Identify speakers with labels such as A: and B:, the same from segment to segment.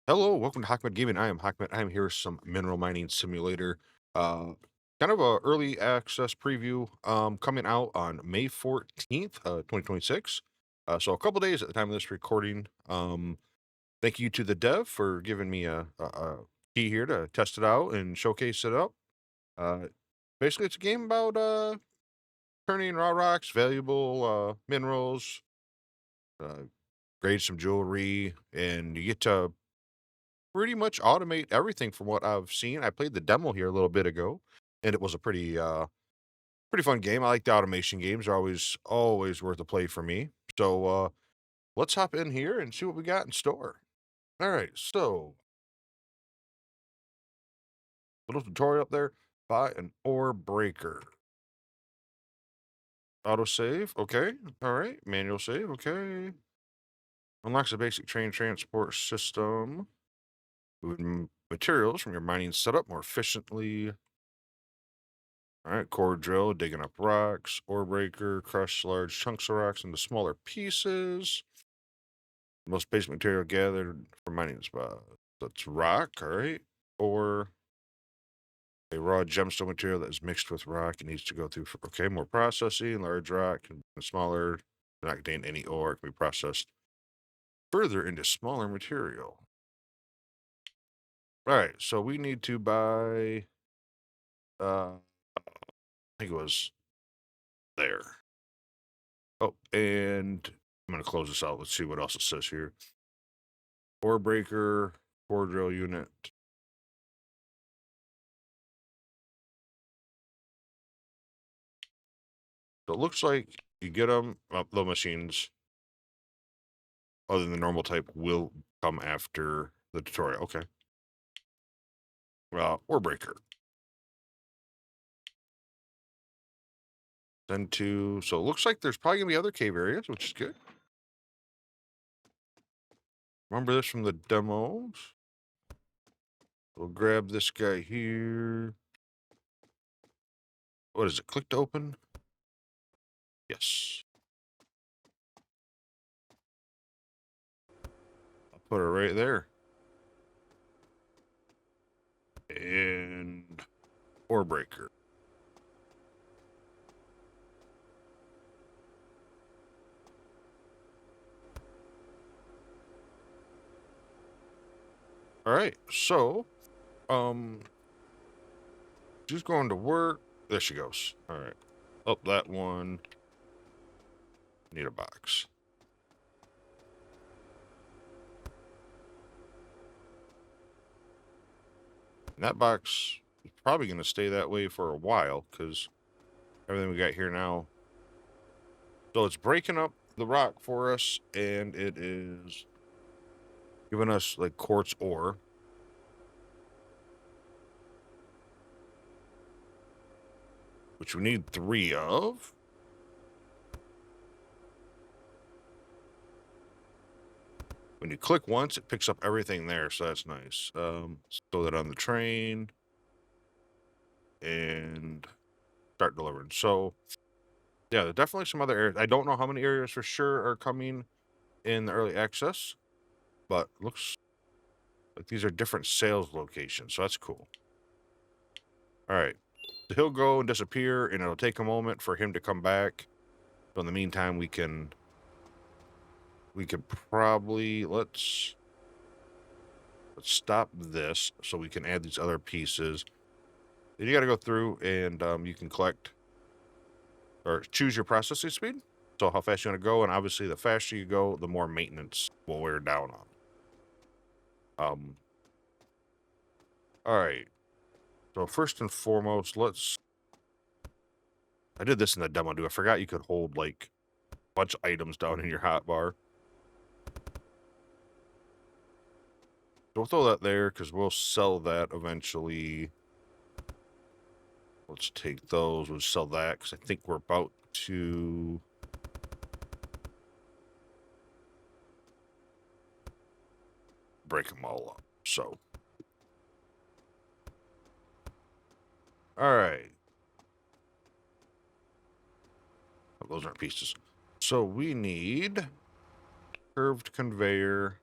A: Hello, welcome to Hockmed Gaming. I am Hockmed. I am here with some mineral mining simulator. Uh, kind of a early access preview coming out on May 14th, 2026. So a couple days at the time of this recording. Thank you to the dev for giving me a key here to test it out and showcase it up. Uh, Basically, it's a game about turning raw rocks, valuable minerals, uh, grade some jewelry, and you get to pretty much automate everything from what I've seen. I played the demo here a little bit ago, and it was a pretty fun game. I like the automation games; they're always worth a play for me. So let's hop in here and see what we got in store. All right, so little tutorial up there. Buy an ore breaker. Auto save. Okay. All right. Manual save. Okay. Unlocks a basic train transport system. Moving materials from your mining setup more efficiently. All right, core drill, digging up rocks, ore breaker, crush large chunks of rocks into smaller pieces. Most basic material gathered from mining spot. That's rock, all right. Or a raw gemstone material that is mixed with rock and needs to go through, okay, more processing. Large rock can be smaller, not contain any ore, can be processed further into smaller material. All right, so we need to buy, I think it was there. Oh, and I'm going to close this out. Let's see what else it says here. Ore breaker, core drill unit. So it looks like you get them, the machines, other than the normal type, will come after the tutorial. Okay. Ore breaker. Then to, so it looks like there's probably going to be other cave areas, which is good. Remember this from the demos. We'll grab this guy here. What is it? Click to open? Yes. I'll put her right there. And ore breaker. All right. So, um, she's going to work. There she goes. All right. Oh, that one. Need a box. And that box is probably going to stay that way for a while because everything we got here now. So it's breaking up the rock for us, and it is giving us like quartz ore. Which we need 3 of. When you click once, it picks up everything there, so that's nice. Throw that on the train and start delivering. So, yeah, there's definitely some other areas. I don't know how many areas for sure are coming in the early access, but looks like these are different sales locations, so that's cool. All right, so he'll go and disappear, and it'll take a moment for him to come back. So in the meantime, we could probably let's stop this so we can add these other pieces. Then you got to go through and you can collect or choose your processing speed. So how fast you want to go, and obviously the faster you go, the more maintenance will wear down on. Um. All right. So first and foremost, let's. I did this in the demo, dude. I forgot you could hold like a bunch of items down in your hotbar. So we'll throw that there because we'll sell that eventually. Let's take those. We'll sell that because I think we're about to. Break them all up. So. All right. Oh, those aren't pieces. So we need curved conveyor,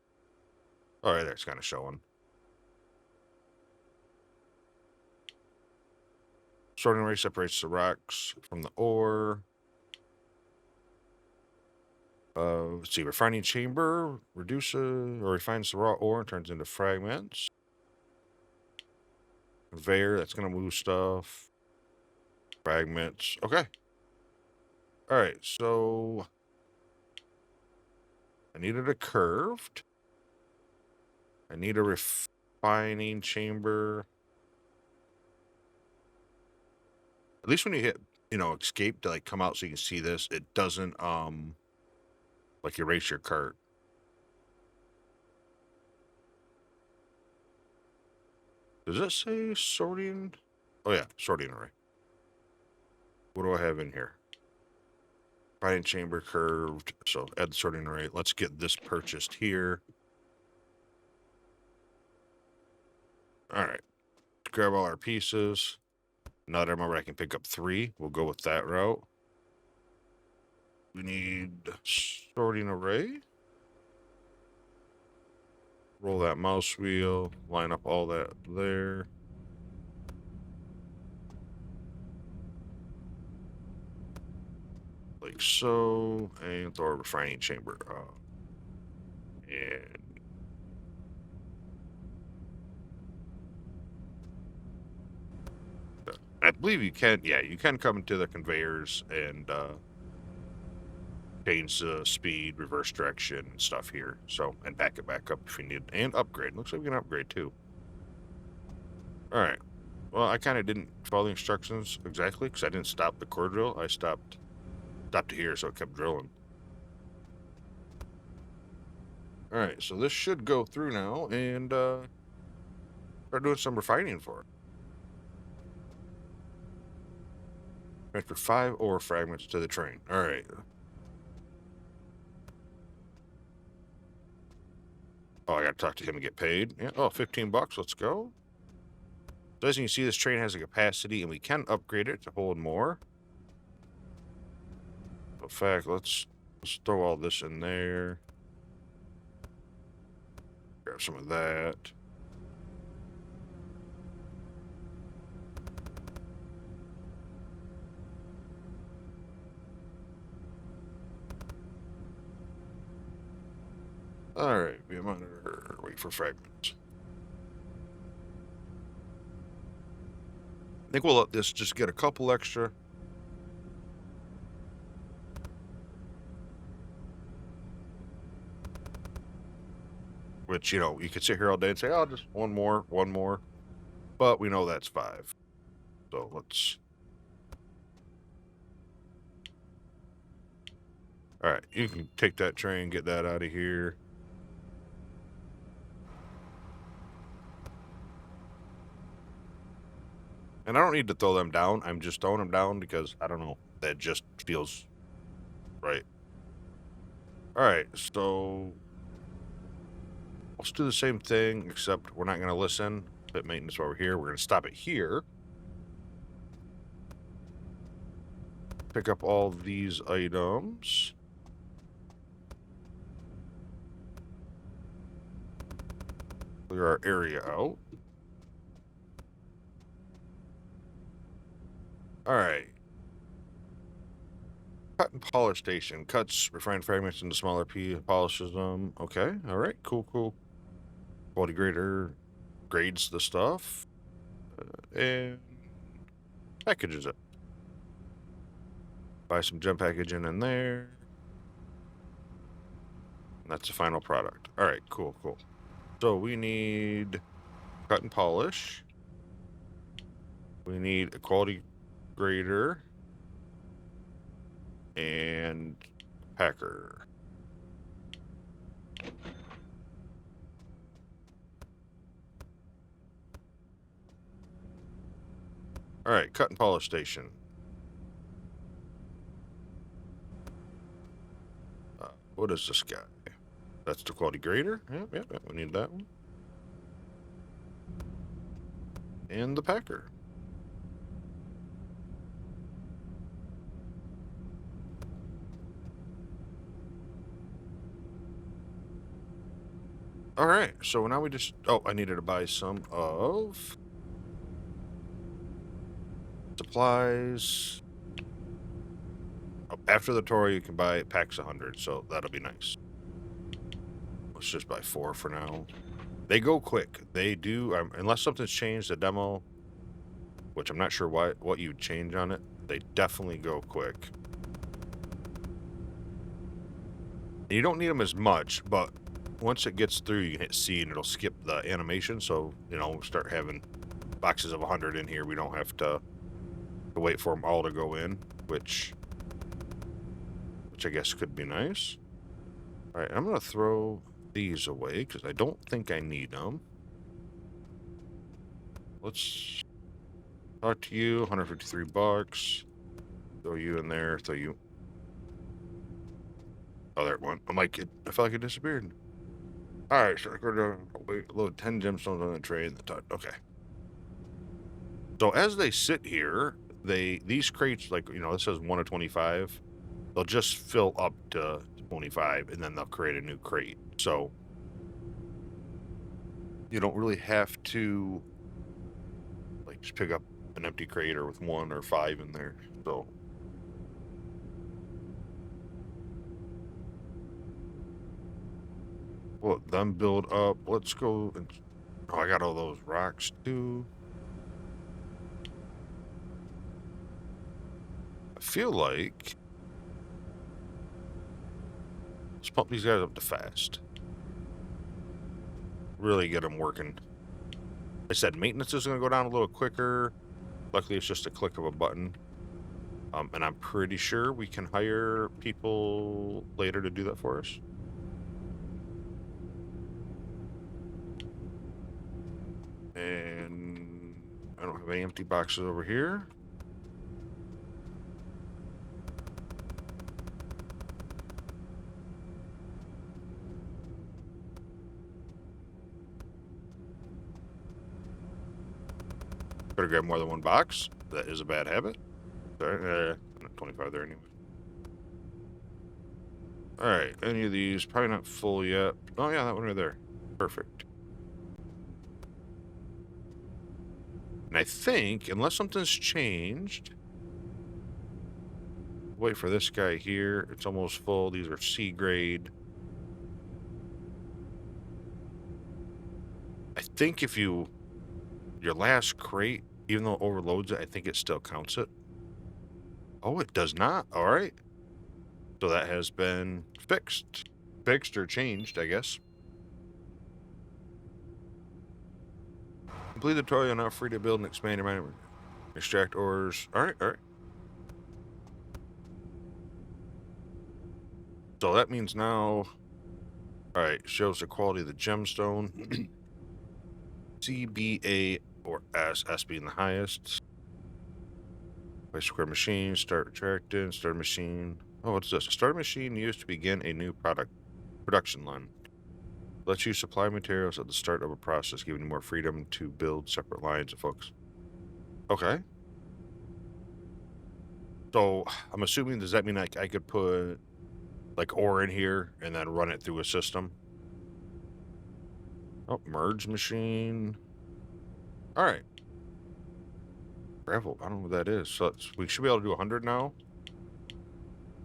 A: All right, that's kind of showing. Sorting array separates the rocks from the ore. Let's see, refining chamber reduces or refines the raw ore and turns into fragments. Conveyor, that's gonna move stuff. Fragments. Okay. All right, so I needed a curved. I need a refining chamber. At least when you hit, escape to like come out so you can see this, it doesn't like erase your cart. Does it say sorting? Oh yeah, sorting array. What do I have in here? Refining chamber curved. So add the sorting array. Let's get this purchased here. All right. Grab all our pieces. Now that I remember I can pick up 3. We'll go with that route. We need sorting array. Roll that mouse wheel. Line up all that there. Like so. And throw a refining chamber. And I believe you can, yeah, you can come into the conveyors and change the speed, reverse direction, and stuff here. So, and back it back up if you need, and upgrade. Looks like we can upgrade too. All right. Well, I kind of didn't follow the instructions exactly because I didn't stop the core drill. I stopped here, so it kept drilling. All right, so this should go through now and start doing some refining for it. Transfer 5 ore fragments to the train. All right. Oh, I got to talk to him and get paid. Yeah. Oh, 15 bucks. Let's go. So as you can see, this train has a capacity, and we can upgrade it to hold more. In fact, let's throw all this in there. Grab some of that. All right, be a monitor. Wait for fragments. I think we'll let this just get a couple extra. Which, you could sit here all day and say, oh, just one more. But we know that's 5. So let's... All right, you can take that train, get that out of here. And I don't need to throw them down. I'm just throwing them down because, I don't know, that just feels right. All right, so let's do the same thing, except we're not going to listen. Pit maintenance over here. We're going to stop it here. Pick up all these items. Clear our area out. All right. Cut and polish station. Cuts refined fragments into smaller pieces, polishes them. Okay. All right. Cool. Quality grader grades the stuff. And packages it. Buy some gem packaging in there. And that's the final product. All right. Cool. So we need cut and polish. We need a quality grader and packer. All right, cut and polish station. What is this guy? That's the quality grader. Yep, we need that one. And the packer. All right, so now we just... Oh, I needed to buy some of supplies. Oh, after the tour, you can buy packs 100, so that'll be nice. Let's just buy 4 for now. They go quick. They do, unless something's changed, the demo, which I'm not sure what you'd change on it. They definitely go quick. You don't need them as much, but once it gets through, you can hit C and it'll skip the animation. So, you know, start having boxes of 100 in here. We don't have to wait for them all to go in, which I guess could be nice. All right, I'm going to throw these away because I don't think I need them. Let's talk to you. 153 bucks. Throw you in there. Throw you. Oh, there it went. I'm like, I felt like it disappeared. All right, so I go to load 10 gemstones on the tray in the top. Okay. So as they sit here, these crates, like, you know, this says 1 of 25. They'll just fill up to 25, and then they'll create a new crate. So you don't really have to, like, just pick up an empty crate or with 1 or 5 in there. So we'll let them build up. Let's go and... Oh, I got all those rocks too. I feel like let's pump these guys up to fast. Really get them working. I said maintenance is going to go down a little quicker. Luckily, it's just a click of a button. And I'm pretty sure we can hire people later to do that for us. And I don't have any empty boxes over here. Better grab more than 1 box. That is a bad habit. Sorry, 25 there anyway. All right, any of these probably not full yet. Oh yeah, that one right there. Perfect. And I think, unless something's changed, wait for this guy here. It's almost full. These are C grade. I think if your last crate, even though it overloads it, I think it still counts it. Oh, it does not. All right. So that has been fixed. Fixed or changed, I guess. Complete the tutorial, now free to build and expand your mine. Extract ores. All right, all right. So that means now, all right, shows the quality of the gemstone. C, B, A, or S, S being the highest. By square machine, start retracting, start machine. Oh, what's this? A start machine used to begin a new production line. Lets you supply materials at the start of a process, giving you more freedom to build separate lines of focus. Okay. So I'm assuming, does that mean I could put like ore in here and then run it through a system? Oh, merge machine. All right. Gravel. I don't know what that is. So we should be able to do 100 now.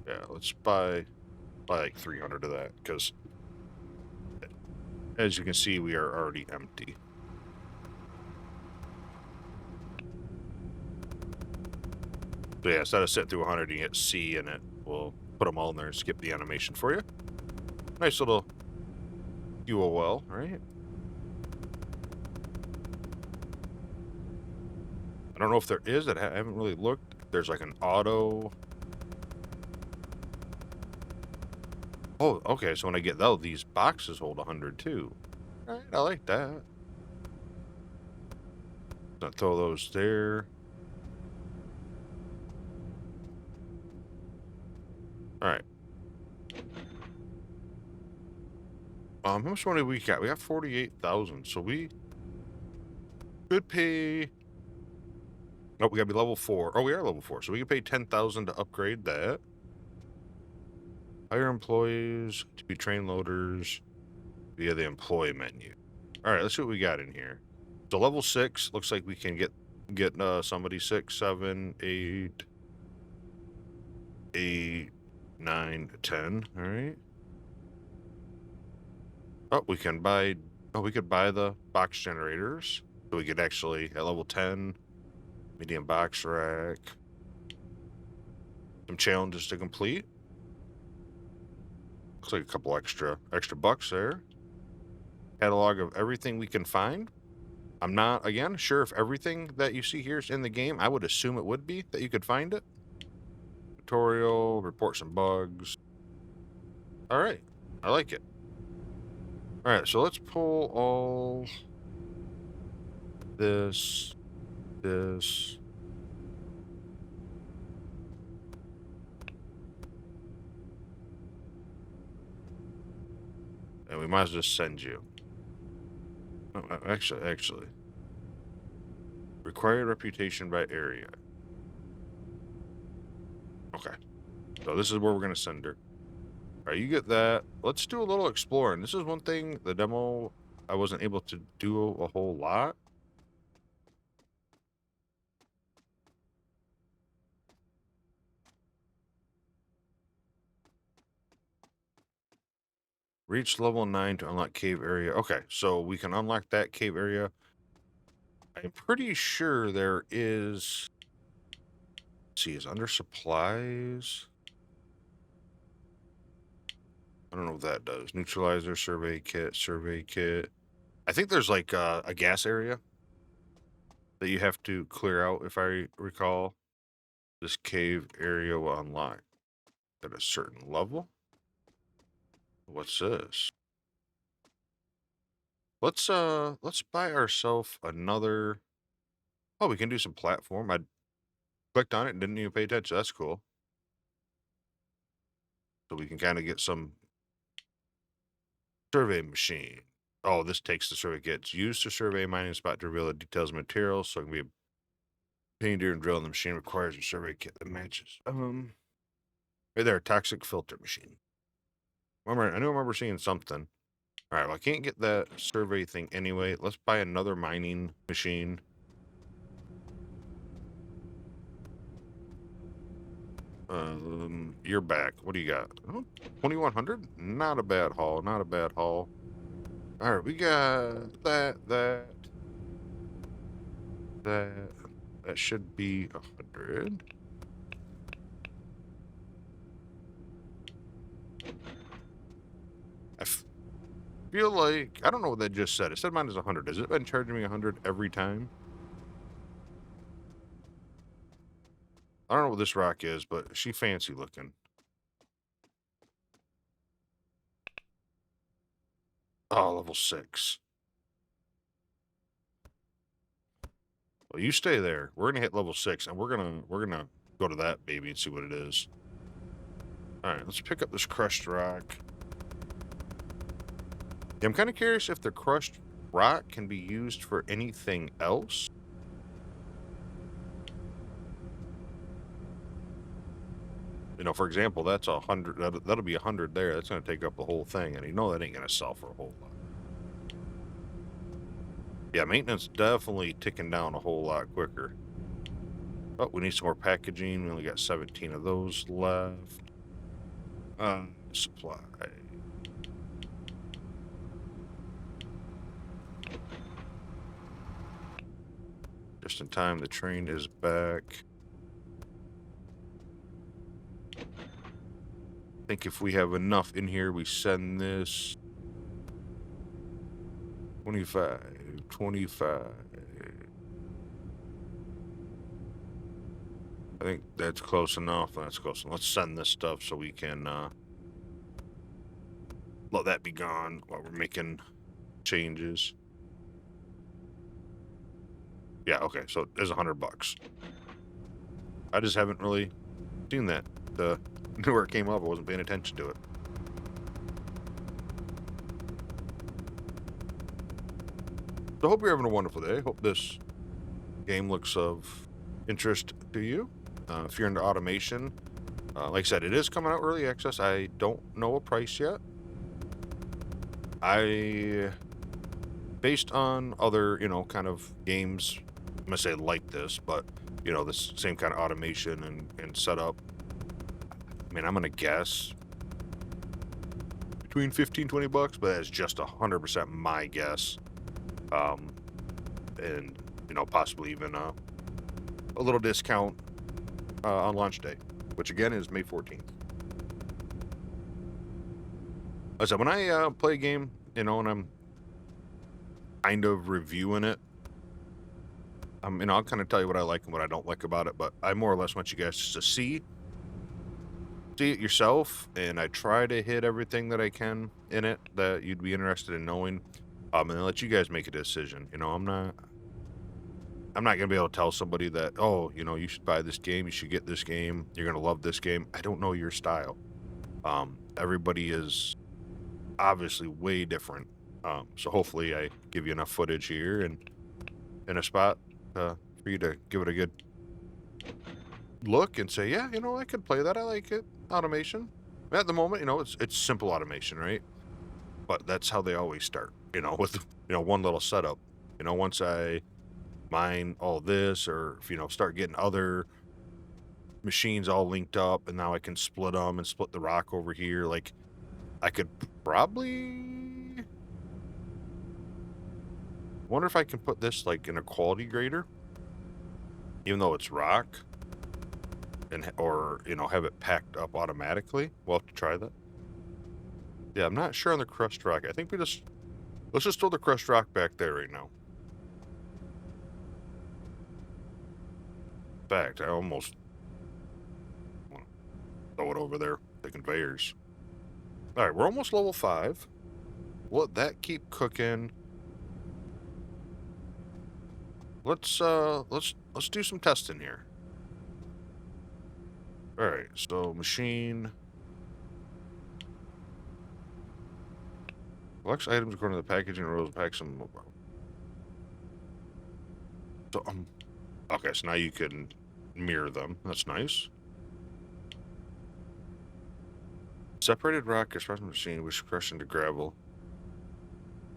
A: Yeah, let's buy like 300 of that, because as you can see, we are already empty. So yeah, instead of sitting through 100, you hit C and it will put them all in there and skip the animation for you. Nice little fuel well, right? I don't know if there is. I haven't really looked. There's like an auto. Oh, okay. So when I get these boxes hold 100 too. All right, I like that. I'll throw those there. All right. How much money we got? We got 48,000. So we could pay. Oh, we gotta be level 4. Oh, we are level 4. So we can pay 10,000 to upgrade that. Hire employees to be train loaders. via the employee menu. All right, let's see what we got in here. So level 6 looks like we can get somebody 6, 7, 8, 8, 9, 10. All right. Oh, we can buy. Oh, we could buy the box generators. So we could actually at level 10, medium box rack. Some challenges to complete. Looks like a couple extra bucks there. Catalog of everything we can find. I'm not, again, sure if everything that you see here is in the game. I would assume it would be, that you could find it. Tutorial, report some bugs. All right, I like it. All right, so let's pull all this. And we might as well just send you. Oh, actually. Required reputation by area. Okay. So this is where we're going to send her. All right, you get that. Let's do a little exploring. This is one thing, the demo, I wasn't able to do a whole lot. Reach level 9 to unlock cave area. Okay, so we can unlock that cave area. I'm pretty sure there is... Let's see, is under supplies? I don't know what that does. Neutralizer, survey kit. I think there's like a gas area that you have to clear out, if I recall. This cave area will unlock at a certain level. What's this? Let's buy ourselves another. Oh, we can do some platform. I clicked on it and didn't even pay attention. That's cool. So we can kind of get some survey machine. Oh, this takes the survey kits used to survey mining spot to reveal the details of materials. So it can be a painter and drill, and the machine requires a survey kit that matches. Right there, toxic filter machine. I remember seeing something. All right, well, I can't get that survey thing anyway. Let's buy another mining machine. You're back. What do you got? Oh, 2100? Not a bad haul. Not a bad haul. All right, we got that. That should be 100. I feel like, I don't know what that just said. It said mine is 100. Has it been charging me 100 every time? I don't know what this rock is, but she fancy looking. Oh, level 6. Well, you stay there. We're gonna hit level 6, and we're gonna go to that baby and see what it is. All right, let's pick up this crushed rock. Yeah, I'm kind of curious if the crushed rock can be used for anything else. You know, for example, that's 100. That'll be 100 there. That's gonna take up the whole thing, and you know that ain't gonna sell for a whole lot. Yeah, maintenance definitely ticking down a whole lot quicker. Oh, we need some more packaging. We only got 17 of those left. Supply. Just in time, the train is back. I think if we have enough in here, we send this. 25. I think that's close enough. That's close enough. Let's send this stuff so we can let that be gone while we're making changes. Yeah, okay, so there's $100. I just haven't really seen that. Knew where it came up, I wasn't paying attention to it. So I hope you're having a wonderful day. Hope this game looks of interest to you. If you're into automation, like I said, it is coming out early access. I don't know a price yet. I, based on other, kind of games, I'm gonna say like this, but this same kind of automation and setup. I mean, I'm gonna guess between 15, $20, but that's just 100% my guess. Um, and possibly even a little discount on launch day, which again is May 14th. I said when I play a game, and I'm kind of reviewing it, I'll kind of tell you what I like and what I don't like about it, but I more or less want you guys to see it yourself, and I try to hit everything that I can in it that you'd be interested in knowing, and then let you guys make a decision. I'm not gonna be able to tell somebody that, oh, you should buy this game, you should get this game, you're gonna love this game. I don't know your style. Everybody is obviously way different. So hopefully I give you enough footage here and in a spot for you to give it a good look and say, yeah, I could play that. I like it. Automation. At the moment, it's simple automation, right? But that's how they always start, with one little setup. Once I mine all this, or if start getting other machines all linked up, and now I can split them and split the rock over here. Like, I could probably wonder if I can put this like in a quality grader, even though it's rock, or have it packed up automatically. We'll have to try that. Yeah, I'm not sure on the crushed rock. I think let's just throw the crushed rock back there right now. In fact, I almost want to throw it over there, the conveyors. All right, we're almost level 5. Let that keep cooking. Let's do some testing here. All right, so machine. Collects items according to the packaging rules. Pack some. So okay, so now you can mirror them. That's nice. Separated rock expression machine, which crushed into gravel.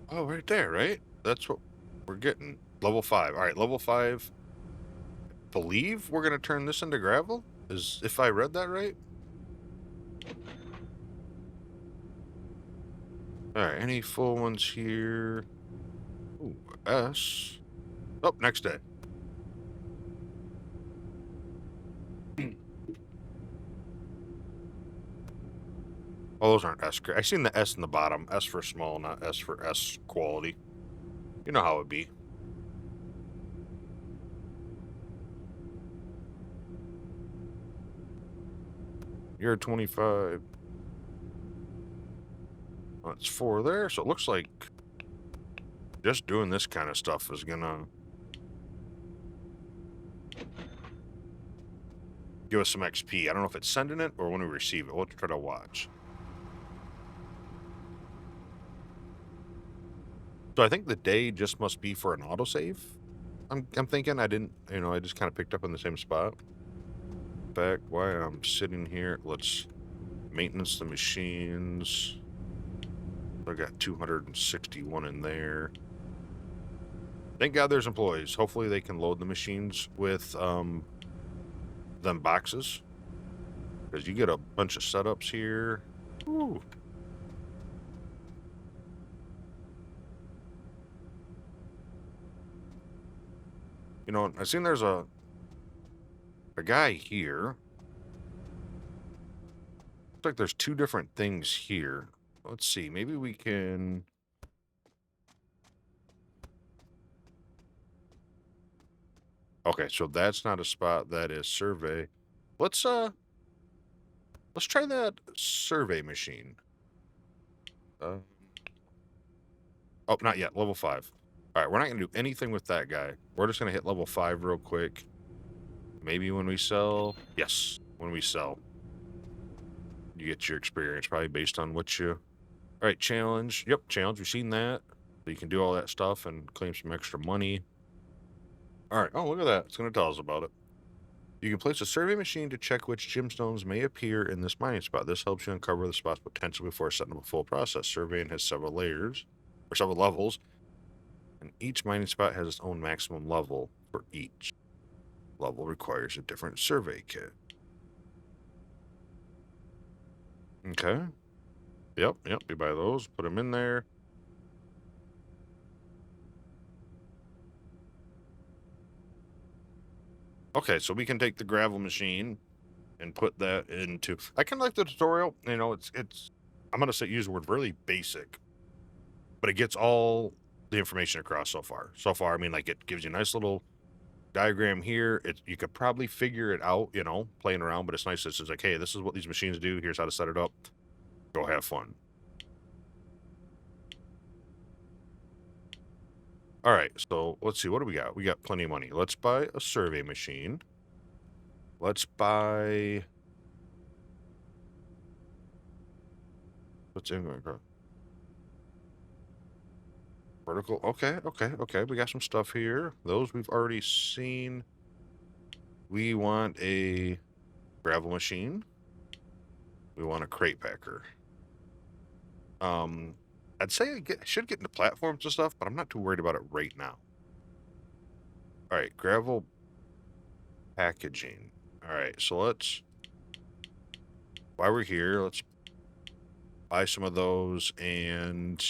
A: Oh, right there, right? That's what we're getting. Level 5. All right, level 5. Believe we're gonna turn this into gravel? If I read that right? All right, any full ones here? Ooh, S. Oh, next day. Oh, those aren't S. I seen the S in the bottom. S for small, not S for S quality. You know how it be. You're 25. That's 4 there. So it looks like just doing this kind of stuff is gonna give us some XP. I don't know if it's sending it or when we receive it. We'll have to try to watch. So I think the day just must be for an autosave. I'm thinking I didn't, I just kind of picked up in the same spot. In fact, while I'm sitting here, let's maintenance the machines. I got 261 in there. Thank God there's employees. Hopefully they can load the machines with them boxes. Because you get a bunch of setups here. Ooh. I seen there's a guy here. Looks like there's 2 different things here. Let's see. Maybe we can... Okay, so that's not a spot. That is survey. Let's try that survey machine. Oh, not yet. Level 5. All right, we're not going to do anything with that guy. We're just going to hit level 5 real quick. Maybe when we sell. Yes, when we sell. You get your experience, probably based on what you... All right, challenge. Yep, challenge. We've seen that. So you can do all that stuff and claim some extra money. All right. Oh, look at that. It's going to tell us about it. You can place a survey machine to check which gemstones may appear in this mining spot. This helps you uncover the spot's potential before setting up a full process. Surveying has several layers, or several levels, and each mining spot has its own maximum level for each. Level requires a different survey kit. Okay. Yep, you buy those, put them in there. Okay, so we can take the gravel machine and put that into... I kind of like the tutorial. You know, it's I'm going to use the word really basic, but it gets all the information across so far. So far, I mean, like, it gives you a nice little diagram here. You could probably figure it out, you know, playing around, but it's nice. This is like, hey, this is what these machines do. Here's how to set it up. Go have fun. All right, so let's see. What do we got? We got plenty of money. Let's buy a survey machine. Let's buy... What's in there? Vertical. Okay. We got some stuff here. Those we've already seen. We want a gravel machine. We want a crate packer. I'd say I should get into platforms and stuff, but I'm not too worried about it right now. All right, gravel packaging. All right, so let's... While we're here, let's buy some of those, and...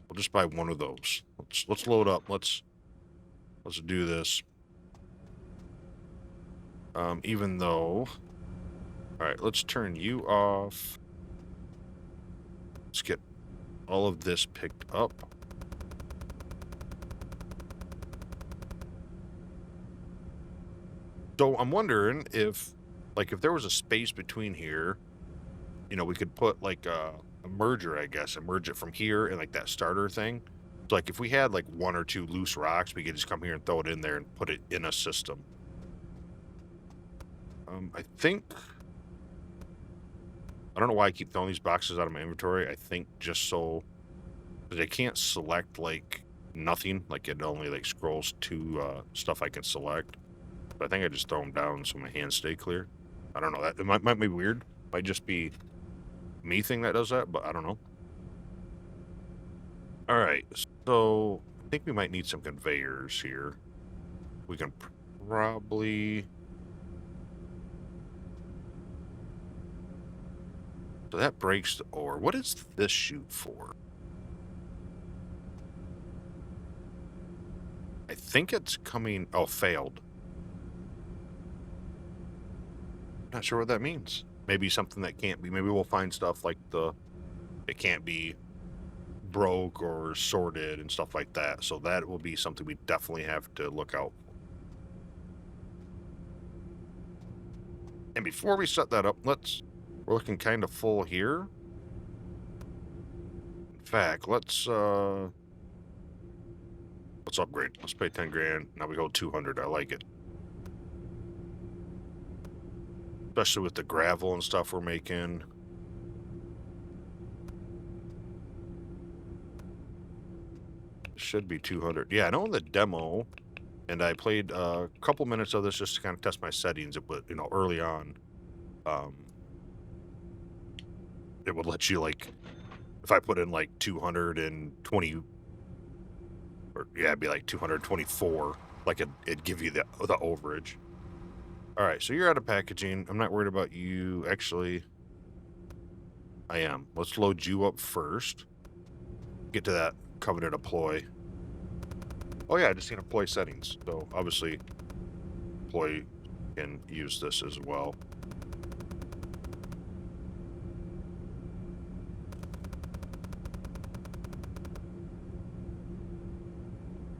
A: We'll just buy one of those. Let's load up. Let's do this. Even though... All right, let's turn you off. Let's get all of this picked up. So I'm wondering if, like, if there was a space between here, you know, we could put like a merger, I guess, and merge it from here and like that starter thing. So like if we had like one or two loose rocks, we could just come here and throw it in there and put it in a system. I think... I don't know why I keep throwing these boxes out of my inventory. I think just so they can't select like nothing. Like it only like scrolls to stuff I can select. But I think I just throw them down so my hands stay clear. I don't know. That it might be weird. Might just be me thing that does that, but I don't know. All right, so I think we might need some conveyors here. We can probably... So that breaks the ore. What is this chute for? I think it's coming... Oh, failed. Not sure what that means. Maybe something that can't be... Maybe we'll find stuff like it can't be broke or sorted and stuff like that. So that will be something we definitely have to look out for. And before we set that up, we're looking kind of full here. In fact, let's upgrade. Let's pay 10 grand. Now we go 200. I like it. Especially with the gravel and stuff we're making. Should be 200. Yeah, I know in the demo, and I played a couple minutes of this just to kind of test my settings. But you know, early on, it would let you, like, if I put in like 220, or yeah, it'd be like 224. Like it'd give you the overage. All right, so you're out of packaging. I'm not worried about you. Actually, I am. Let's load you up first. Get to that covenant deploy. Oh yeah, I just seen employee settings. So obviously, employee can use this as well.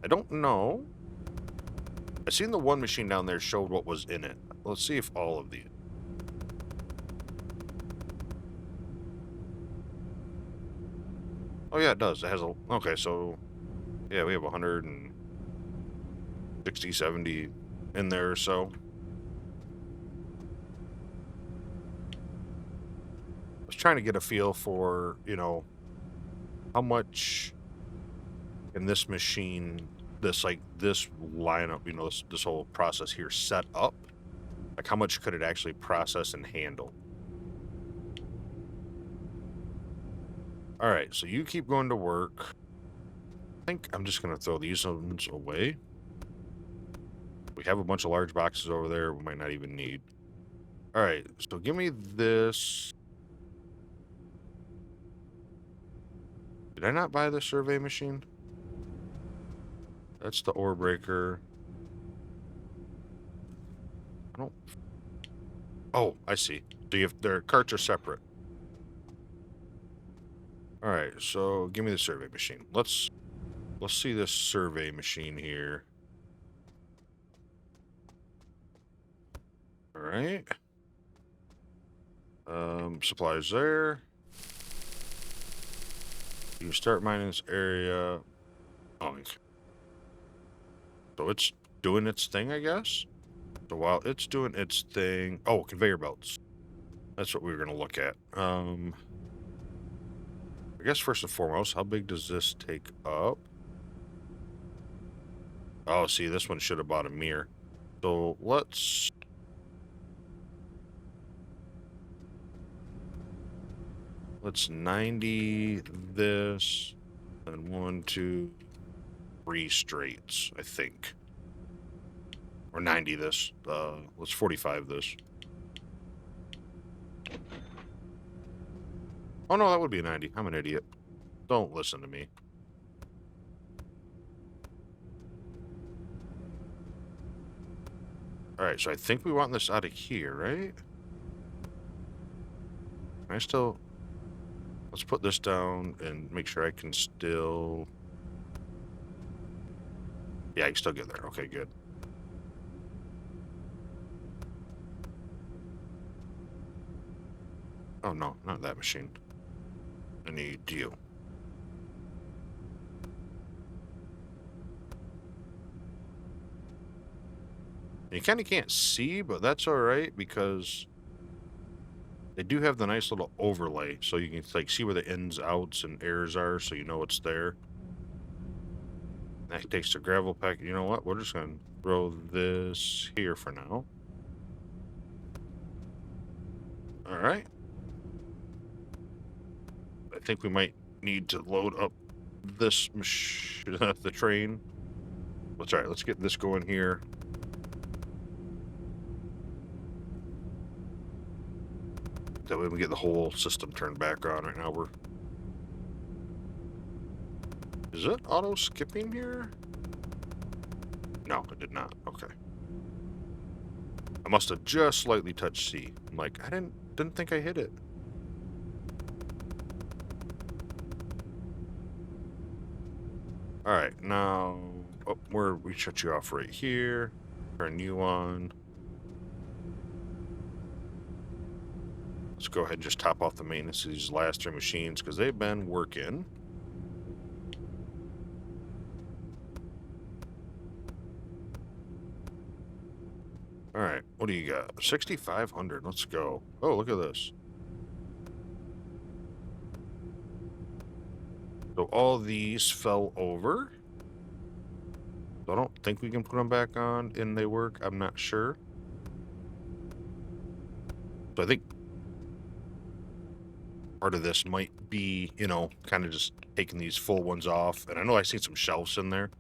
A: I don't know. I seen the one machine down there showed what was in it. Let's see if all of these. Oh yeah, it does. It has a... Okay, so... Yeah, we have 160, 70 in there or so. I was trying to get a feel for, you know, how much can this machine this like this lineup, you know, this whole process here set up, like how much could it actually process and handle? All right, so you keep going to work. I think I'm just gonna throw these ones away. We have a bunch of large boxes over there we might not even need. All right, so give me this. Did I not buy the survey machine? That's the ore breaker. I don't. Oh, I see. So you have their carts are separate. All right, so give me the survey machine. Let's see this survey machine here. All right. Supplies there. You start mining this area. Oh, so it's doing its thing, I guess. So while it's doing its thing, oh, conveyor belts. That's what we were gonna look at. I guess first and foremost, how big does this take up? Oh, see, this one should have bought a mirror. So let's Let's 90 this, and 1, 2, 3 straights, I think. Or 90 this. Let's 45 this. Oh no, that would be a 90. I'm an idiot. Don't listen to me. Alright, so I think we want this out of here, right? Can I still... Let's put this down and make sure I can still... Yeah, I can still get there. Okay, good. Oh no, not that machine. I need you. You kind of can't see, but that's alright because they do have the nice little overlay, so you can like see where the ins, outs, and errors are, so you know it's there. That takes the gravel pack. You know what? We're just gonna throw this here for now. All right. I think we might need to load up this the train. That's all right. Let's get this going here. That way we get the whole system turned back on. Right now we're... Is it auto skipping here? No, it did not. Okay. I must have just slightly touched C. I'm like, I didn't think I hit it. All right, now we shut you off right here. Turn you on. Let's go ahead and just top off the maintenance of these last 3 machines because they've been working. All right, what do you got? 6,500. Let's go. Oh, look at this. So all these fell over. So I don't think we can put them back on and they work. I'm not sure. So I think part of this might be, you know, kind of just taking these full ones off. And I know I see some shelves in there.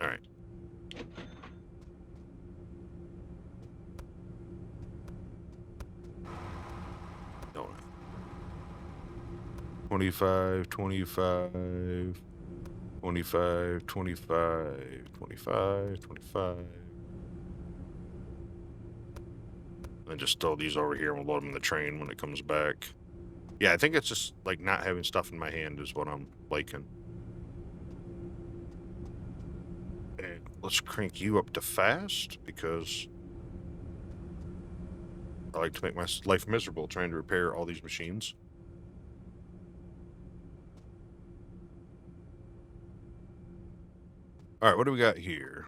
A: All right. No. 25, 25, 25, 25, 25, 25. And just throw these over here and we'll load them in the train when it comes back. Yeah, I think it's just like not having stuff in my hand is what I'm liking. And let's crank you up to fast because I like to make my life miserable trying to repair all these machines. All right, what do we got here?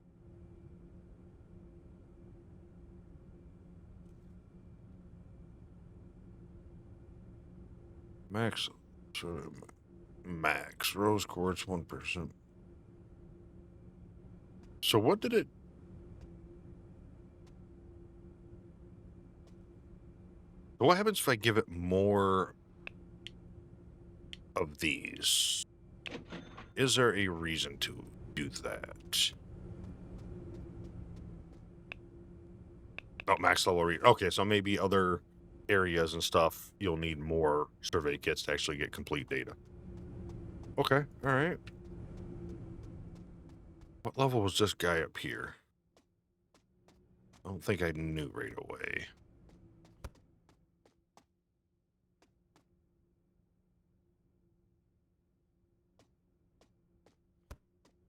A: Max rose quartz 1%. So what did it... What happens if I give it more of these? Is there a reason to do that? Oh, max level read. Okay, so maybe other areas and stuff, you'll need more survey kits to actually get complete data. Okay, all right. What level was this guy up here? I don't think I knew right away.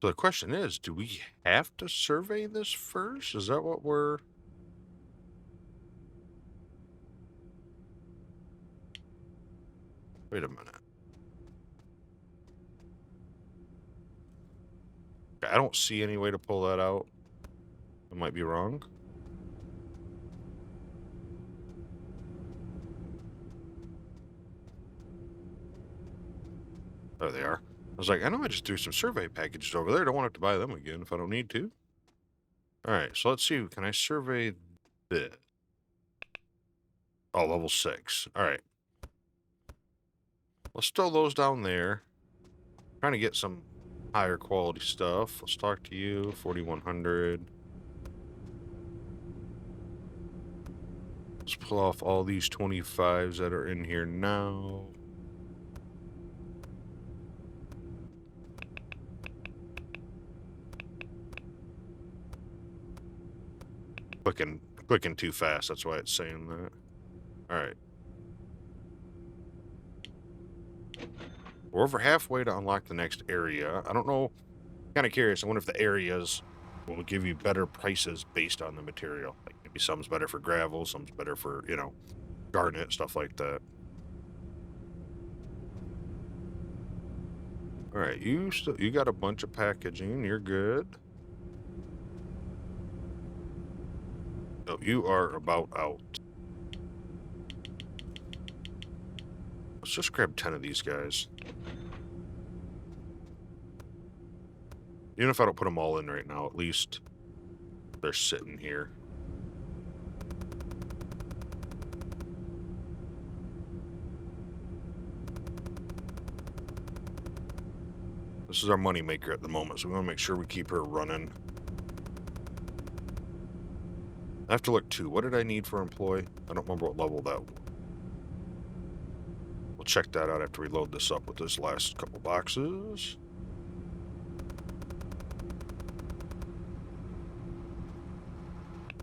A: So the question is, do we have to survey this first? Is that what we're... Wait a minute. I don't see any way to pull that out. I might be wrong. There they are. I was like, I know I just threw some survey packages over there. Don't want to have to buy them again if I don't need to. All right, so let's see. Can I survey this? Oh, level 6. All right. Let's throw those down there. Trying to get some higher quality stuff. Let's talk to you. 4100. Let's pull off all these 25s that are in here now. Clicking too fast. That's why it's saying that. All right. We're over halfway to unlock the next area. I don't know. Kind of curious. I wonder if the areas will give you better prices based on the material. Like maybe some's better for gravel, some's better for, you know, garnet, stuff like that. All right, you got a bunch of packaging. You're good. Oh, you are about out. Let's just grab 10 of these guys. Even if I don't put them all in right now, at least they're sitting here. This is our money maker at the moment, so we want to make sure we keep her running. I have to look too. What did I need for employee? I don't remember what level that was. We'll check that out after we load this up with this last couple boxes.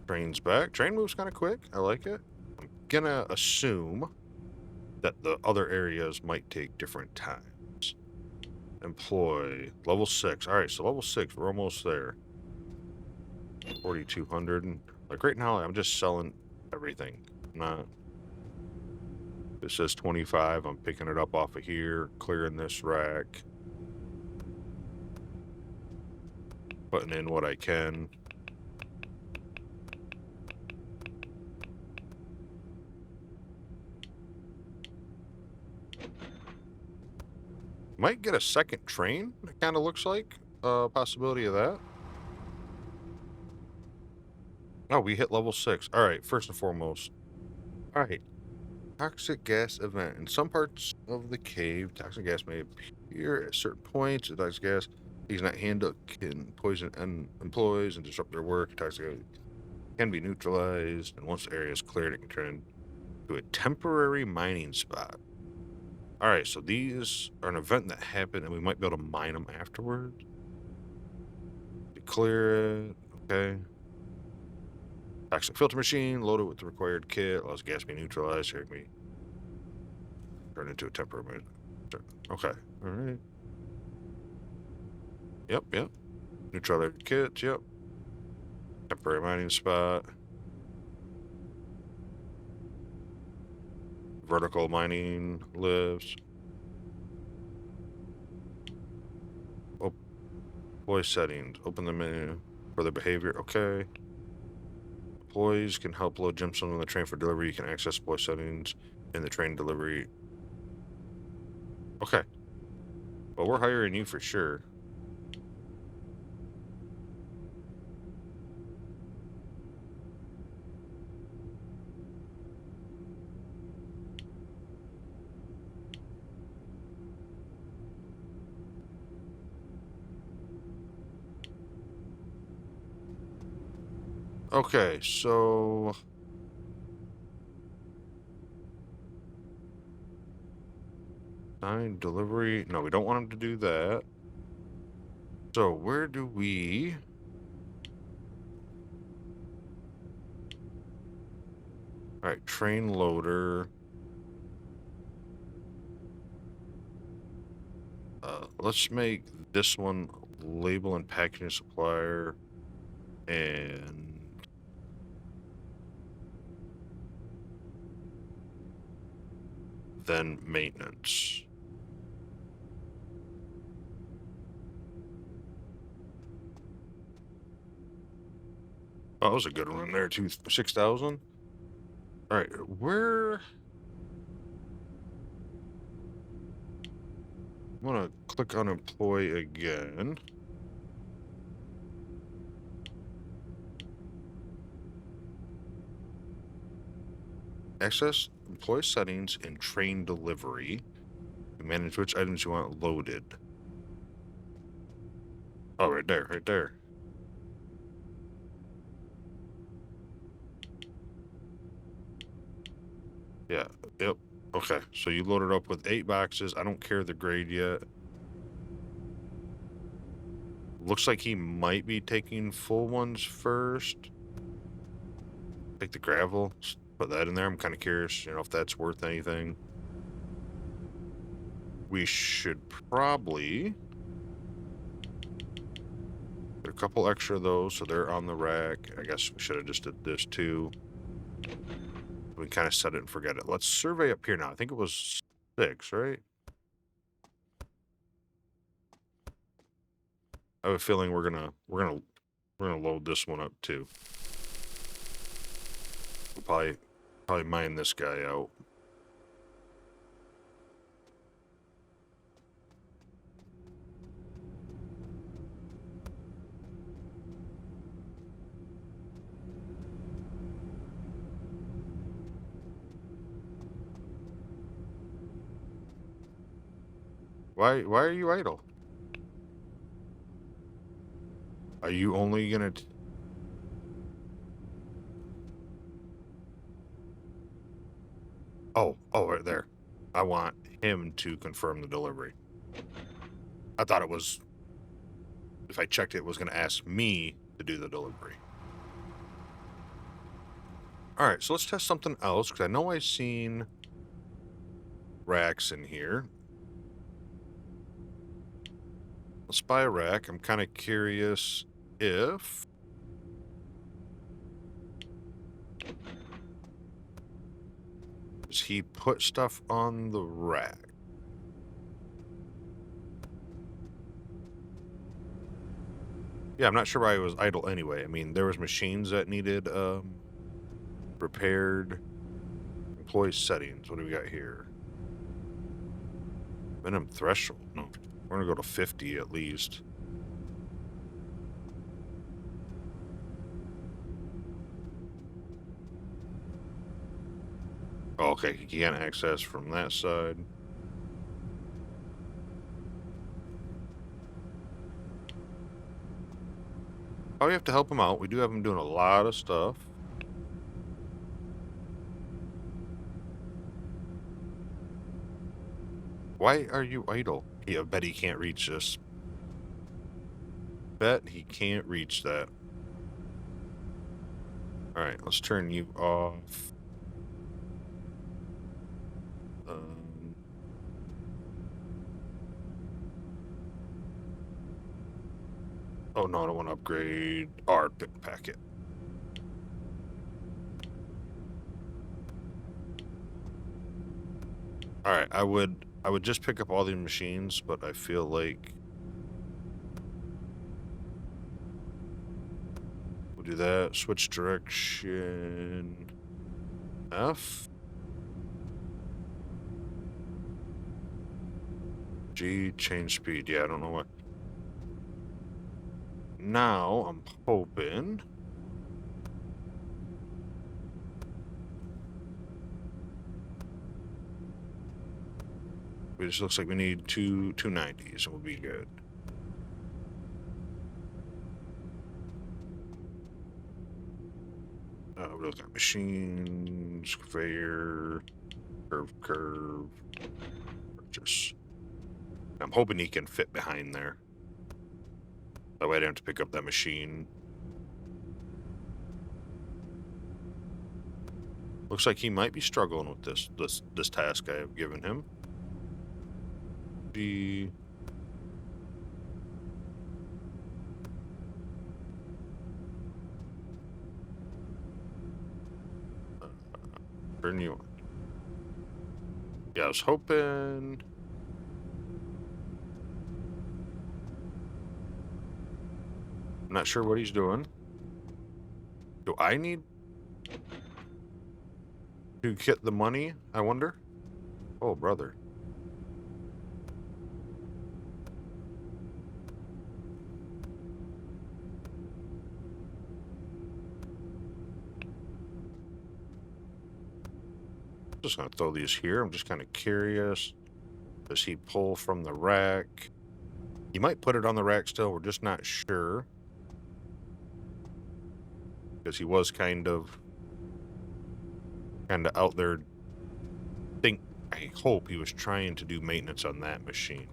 A: Train's back. Train moves kind of quick. I like it. I'm gonna assume that the other areas might take different times. Employ level 6. All right, so level 6, we're almost there. 4,200. Like right now, I'm just selling everything. Not. It says 25. I'm picking it up off of here, clearing this rack, putting in what I can. Might get a second train, it kind of looks like. Possibility of that. Oh, we hit level 6. All right, first and foremost. All right. Toxic gas event. In some parts of the cave, toxic gas may appear at certain points. The toxic gas is not handled can poison employees and disrupt their work. Toxic gas can be neutralized, and once the area is cleared, it can turn into a temporary mining spot. All right, so these are an event that happened, and we might be able to mine them afterwards. To clear it, okay. Toxic filter machine, loaded with the required kit, allows gas to be neutralized. Here, me turn into a temporary. Okay, all right. Yep. Neutralized kits, yep. Temporary mining spot. Vertical mining lifts. Oh, voice settings. Open the menu for the behavior. Okay. Employees can help load gemstones on the train for delivery. You can access voice settings in the train delivery. Okay. Well, we're hiring you for sure. Okay, so sign delivery. No, we don't want him to do that. So where do we? All right, train loader. Let's make this one label and packaging supplier, and then maintenance. Oh, that was a good one there too. 6,000. All right, where? I'm gonna click on employ again. Access employee settings and train delivery. Manage which items you want loaded. Oh, right there, right there. Yeah, yep. Okay, so you loaded up with 8 boxes. I don't care the grade yet. Looks like he might be taking full ones first. Take the gravel, put that in there. I'm kind of curious, if that's worth anything. We should probably get a couple extra of those so they're on the rack. I guess we should have just did this too. We kind of set it and forget it. Let's survey up here now. I think it was 6, right? I have a feeling we're gonna load this one up too. We'll probably mine this guy out. Why are you idle? Are you only gonna oh, right there. I want him to confirm the delivery. I thought it was, if I checked it was gonna ask me to do the delivery. All right, so let's test something else, because I know I've seen racks in here. Let's buy a rack. I'm kind of curious if does he put stuff on the rack? Yeah, I'm not sure why he was idle anyway. I mean, there was machines that needed repaired. Employee settings. What do we got here? Minimum threshold. No, we're gonna go to 50 at least. Oh, okay, he can't access from that side. Oh, we have to help him out. We do have him doing a lot of stuff. Why are you idle? Yeah, I bet he can't reach this. Bet he can't reach that. Alright, let's turn you off. Oh no, I don't want to upgrade our pick packet. Alright, I would just pick up all the machines, but I feel like we'll do that. Switch direction. F. G, change speed. Yeah, I don't know what. Now, I'm hoping. It just looks like we need two 290s and we'll be good. We got machines, conveyor, curve, purchase. I'm hoping he can fit behind there. That way I don't have to pick up that machine. Looks like he might be struggling with this task I have given him. Turn you on. Yeah, I was hoping. I'm not sure what he's doing. Do I need to get the money, I wonder? Oh, brother. Just gonna throw these here. I'm just kind of curious. Does he pull from the rack? He might put it on the rack still. We're just not sure. Because he was kind of out there. I hope he was trying to do maintenance on that machine.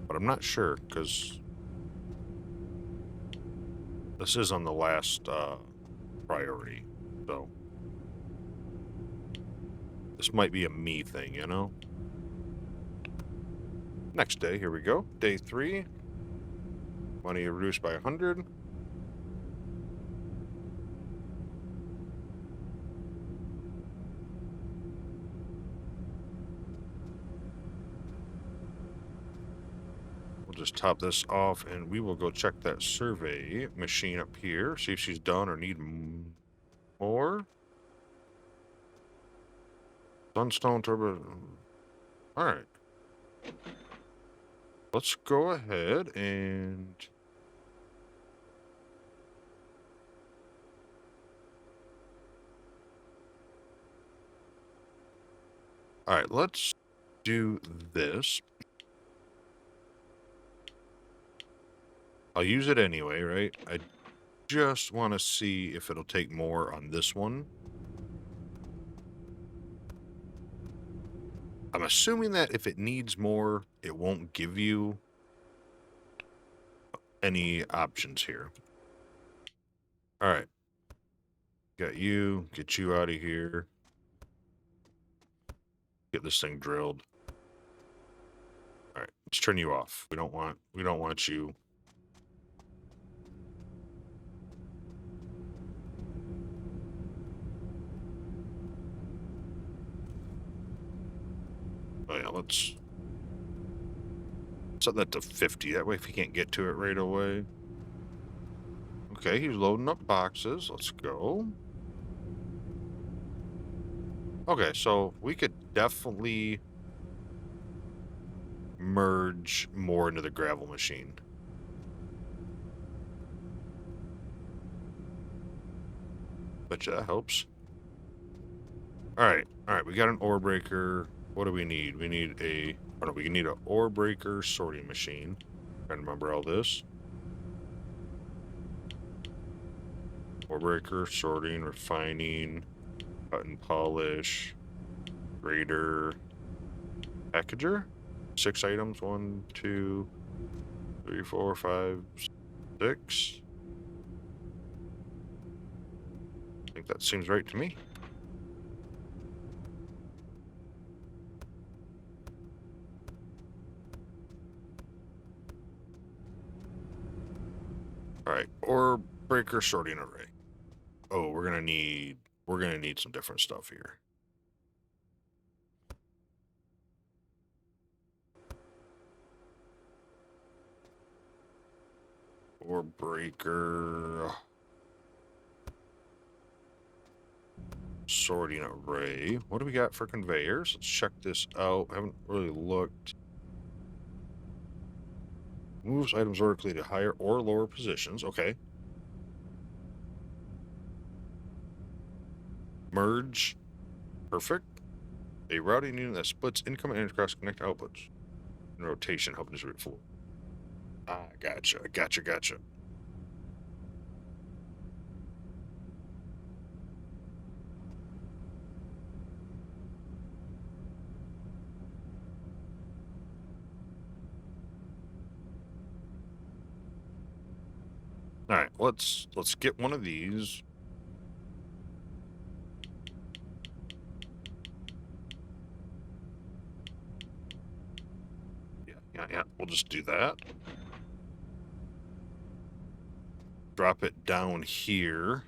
A: But I'm not sure, because this is on the last priority, so this might be a me thing, you know? Next day, here we go. Day 3. Money reduced by 100. We'll just top this off, and we will go check that survey machine up here, see if she's done or need more. Sunstone turbo. All right. Let's go ahead and all right, let's do this. I'll use it anyway, right? I just want to see if it'll take more on this one. I'm assuming that if it needs more, it won't give you any options here. All right. Got you. Get you out of here. Get this thing drilled. All right. Let's turn you off. We don't want you. Oh yeah, let's set that to 50. That way if he can't get to it right away. Okay, he's loading up boxes. Let's go. Okay, so we could definitely merge more into the gravel machine. Betcha that helps. Alright, we got an ore breaker. What do we need? We need a... Oh no, we need an ore breaker sorting machine. Trying to remember all this. Ore breaker, sorting, refining, cut and polish, grader, packager. 6 items. 1, 2, 3, 4, 5, 6. I think that seems right to me. All right, ore breaker sorting array. Oh, we're gonna need some different stuff here. Ore breaker sorting array. What do we got for conveyors? Let's check this out. I haven't really looked. Moves items vertically to higher or lower positions. Okay. Merge. Perfect. A routing unit that splits incoming and cross connect outputs. In rotation, hoping to root forward. Ah, gotcha. All right, let's get one of these. Yeah. We'll just do that. Drop it down here,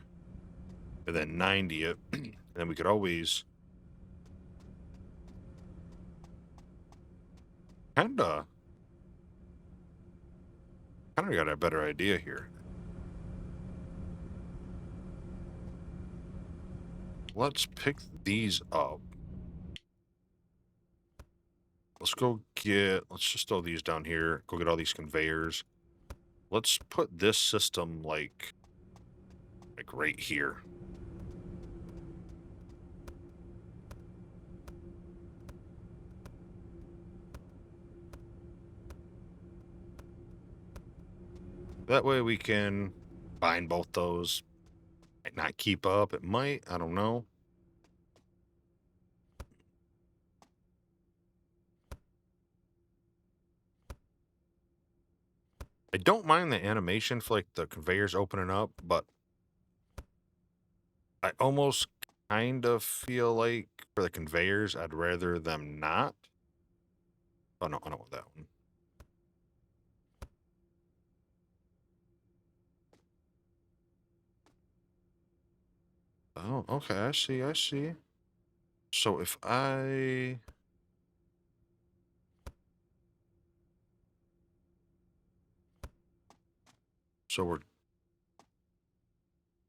A: and then 90 it. And then we could always kinda got a better idea here. Let's pick these up. Let's just throw these down here. Go get all these conveyors. Let's put this system like right here. That way we can bind both those. Might not keep up. It might. I don't know. I don't mind the animation for like the conveyors opening up, but I almost kind of feel like for the conveyors, I'd rather them not. Oh no, I don't want that one. Oh, okay, I see. So if I... So we're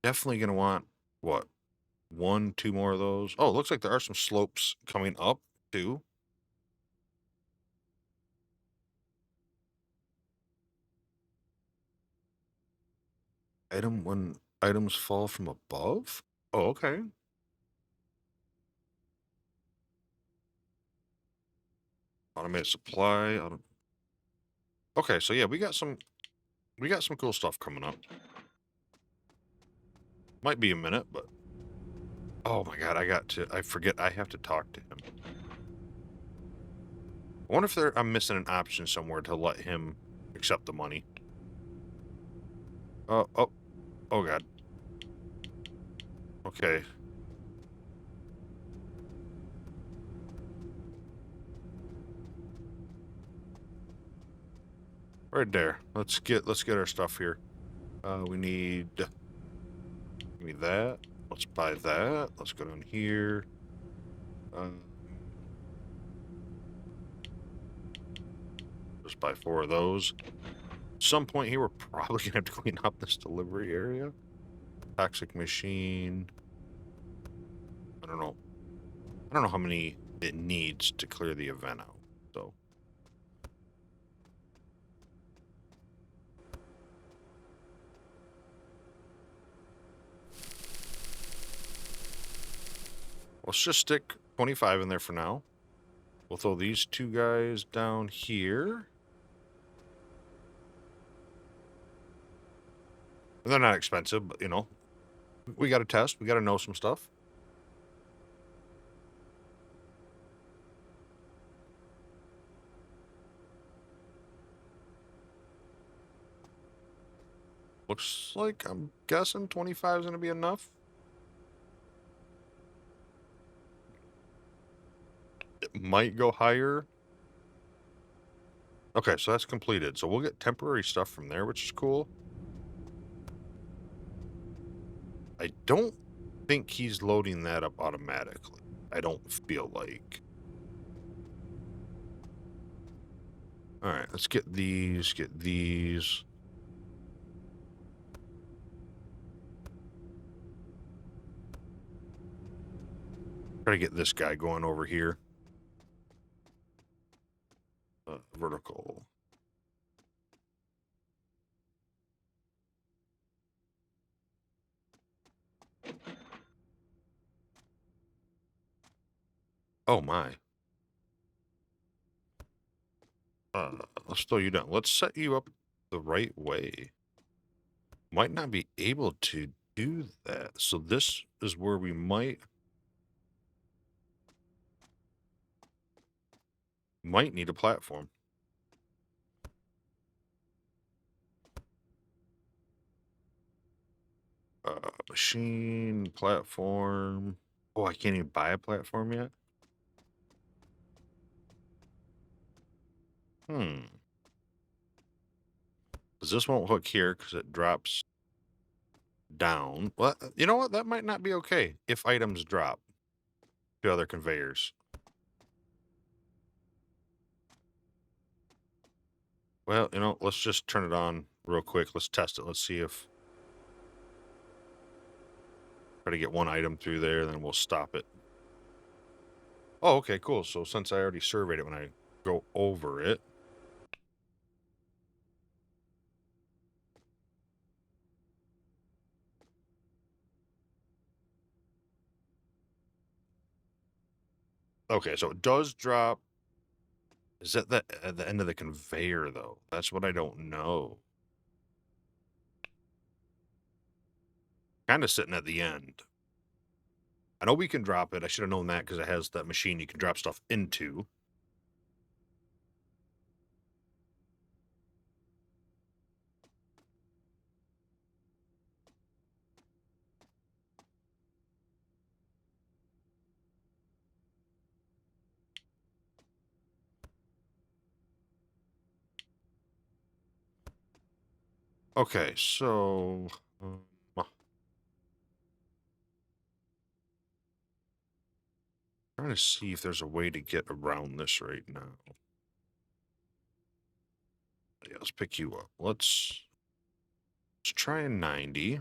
A: definitely going to want, what, 1, 2 more of those? Oh, it looks like there are some slopes coming up, too. Item when items fall from above? Oh, okay. Automated supply. Okay, so yeah, we got some cool stuff coming up. Might be a minute, but oh my god, I forget I have to talk to him. I wonder if I'm missing an option somewhere to let him accept the money. Oh god. Okay. Right there. Let's get our stuff here. We need... Give me that. Let's buy that. Let's go down here. Just buy 4 of those. Some point here, we're probably gonna have to clean up this delivery area. Toxic machine. I don't know. I don't know how many it needs to clear the event out. So let's just stick 25 in there for now. We'll throw these 2 guys down here. They're not expensive, but, you know, we got to test. We got to know some stuff. Looks like I'm guessing 25 is going to be enough. It might go higher. Okay, so that's completed. So we'll get temporary stuff from there, which is cool. I don't think he's loading that up automatically. I don't feel like. All right, let's get these, Try to get this guy going over here. Vertical. Oh my. Let's throw you down. Let's set you up the right way. Might not be able to do that. So this is where we might need a platform. Machine, platform. Oh, I can't even buy a platform yet? Hmm. Because this won't hook here because it drops down. Well, you know what? That might not be okay if items drop to other conveyors. Well, let's just turn it on real quick. Let's test it. Let's see if try to get one item through there, then we'll stop it. Oh, okay, cool. So since I already surveyed it when I go over it. Okay, so it does drop. Is that at the end of the conveyor, though? That's what I don't know. Kind of sitting at the end. I know we can drop it. I should have known that because it has that machine you can drop stuff into. Okay, so trying to see if there's a way to get around this right now. Yeah, let's pick you up. Let's try a 90.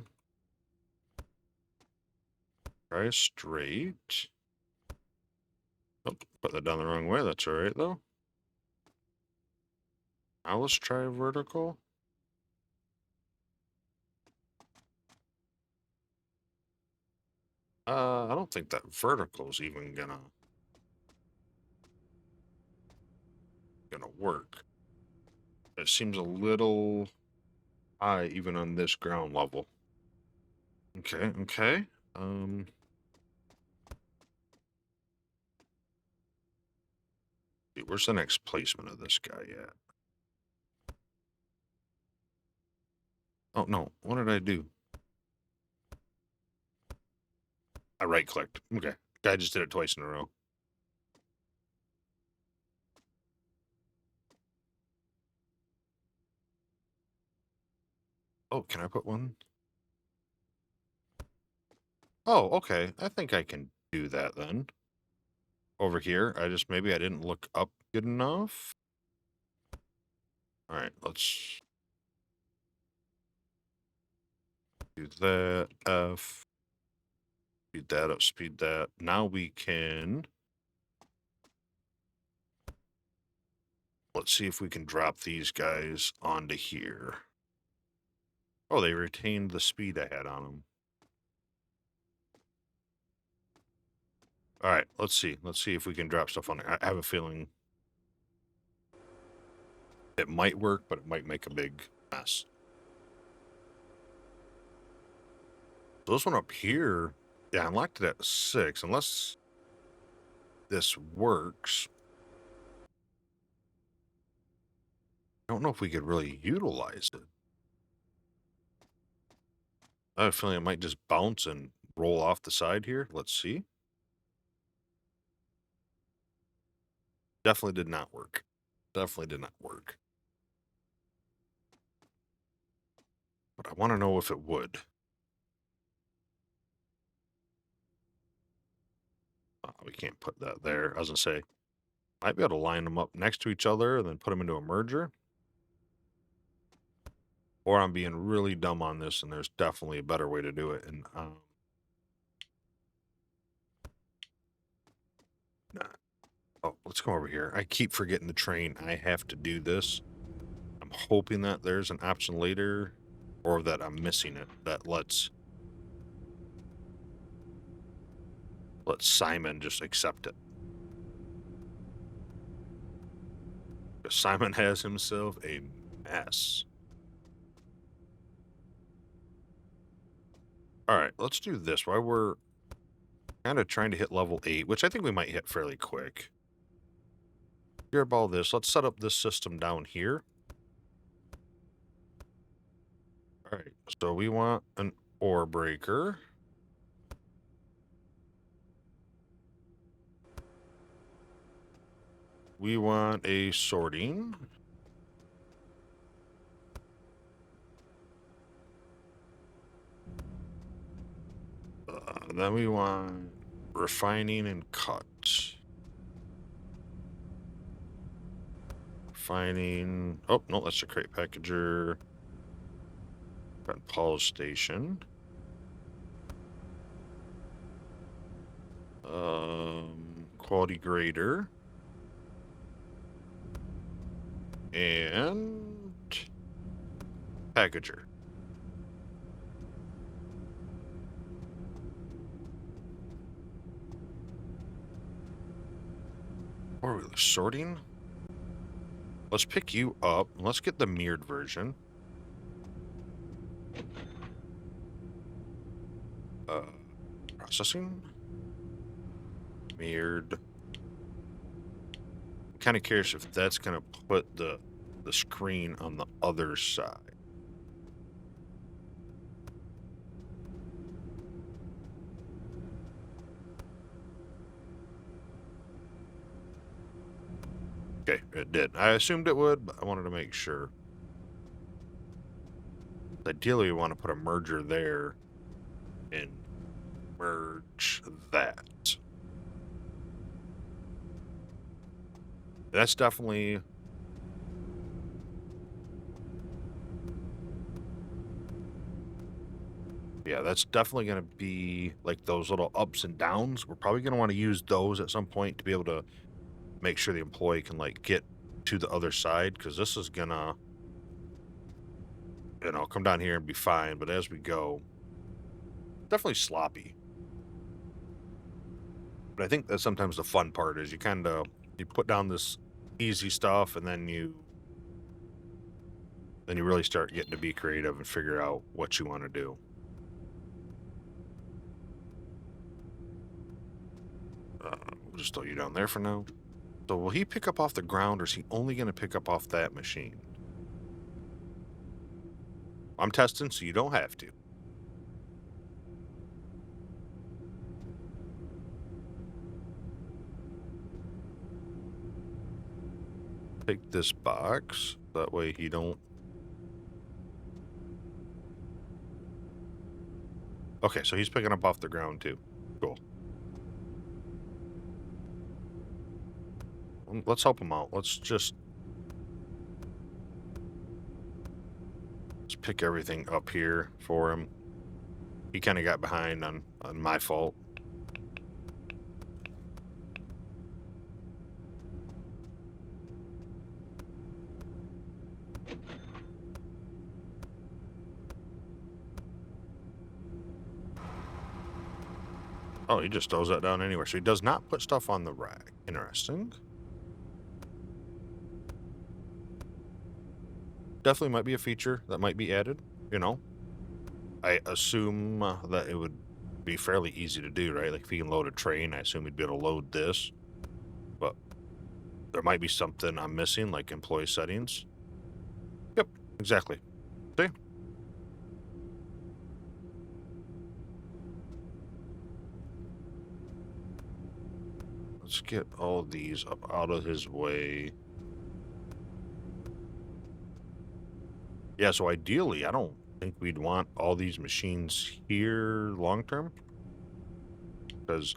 A: Try a straight. Oh, put that down the wrong way. That's all right, though. Now let's try a vertical. I don't think that vertical's even gonna work. It seems a little high even on this ground level. Okay, okay. Where's the next placement of this guy at? Oh no, what did I do? I right clicked. Okay. I just did it twice in a row. Oh, can I put one? Oh, okay. I think I can do that then. Over here, maybe I didn't look up good enough. All right, let's do that. F. Speed that up, speed that. Now we can. Let's see if we can drop these guys onto here. Oh, they retained the speed I had on them. All right, let's see. Let's see if we can drop stuff on there. I have a feeling it might work, but it might make a big mess. So this one up here, yeah, I unlocked it at 6. Unless this works, I don't know if we could really utilize it. I have a feeling it might just bounce and roll off the side here. Let's see. Definitely did not work. Definitely did not work. But I want to know if it would. We can't put that there. I was going to say, might be able to line them up next to each other and then put them into a merger. Or I'm being really dumb on this, and there's definitely a better way to do it. And nah. Oh, let's go over here. I keep forgetting the train. I have to do this. I'm hoping that there's an option later, or that I'm missing it, that lets Simon just accept it. Simon has himself a mess. All right, let's do this. While we're kind of trying to hit level 8, which I think we might hit fairly quick. Grab all this. Let's set up this system down here. All right, so we want an ore breaker. We want a sorting. Then we want refining and cut. Refining. Oh, no, that's a crate packager. Got polish station. Quality grader. And packager. Or are we sorting? Let's pick you up. Let's get the mirrored version. Processing. Mirrored. I'm kind of curious if that's going to put the screen on the other side. Okay, it did. I assumed it would, but I wanted to make sure. Ideally, we want to put a merger there and merge that. That's definitely... Yeah, that's definitely going to be like those little ups and downs. We're probably going to want to use those at some point to be able to make sure the employee can like get to the other side, because this is gonna, you know, come down here and be fine, but as we go, definitely sloppy. But I think that's sometimes the fun part is you put down this easy stuff, and then you really start getting to be creative and figure out what you want to do. We'll just throw you down there for now. So will he pick up off the ground, or is he only going to pick up off that machine? I'm testing, so you don't have to. Take this box. That way he don't... Okay, so he's picking up off the ground too. Cool. Let's help him out. Let's pick everything up here for him. He kind of got behind on my fault. Oh, he just throws that down anywhere. So he does not put stuff on the rack. Interesting. Definitely might be a feature that might be added, you know. I assume that it would be fairly easy to do, right? Like if you can load a train, I assume we'd be able to load this. But there might be something I'm missing, like employee settings. Yep, exactly. See? Let's get all these up out of his way. Yeah, so ideally, I don't think we'd want all these machines here long term. Because,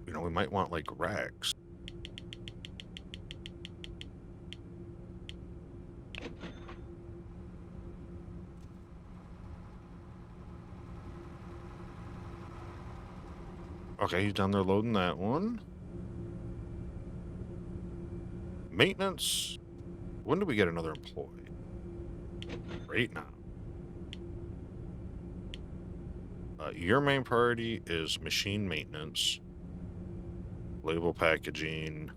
A: you know, we might want like racks. Okay, he's down there loading that one. Maintenance. When do we get another employee? Right now. Your main priority is machine maintenance, label packaging,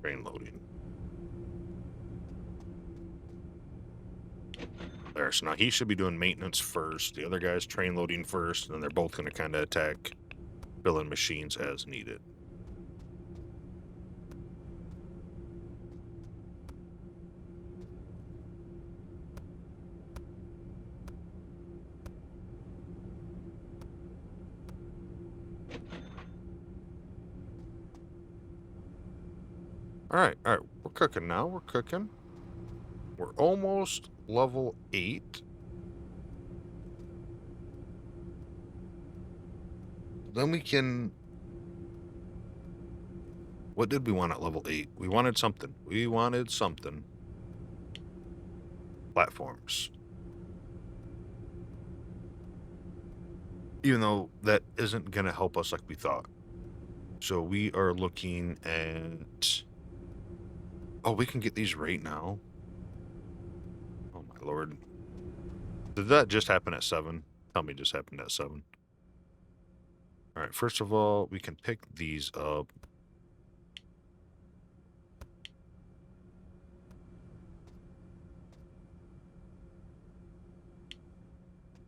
A: train loading. There, so now he should be doing maintenance first. The other guy's train loading first, and then they're both going to kind of attack fill-in machines as needed. All right, we're cooking now. We're cooking. We're almost level 8. Then we can... What did we want at level 8? We wanted something. We wanted something. Platforms. Even though that isn't going to help us like we thought. So we are looking at... Oh, we can get these right now. Oh my lord. Did that just happen at 7? Tell me it just happened at 7. Alright, first of all, we can pick these up.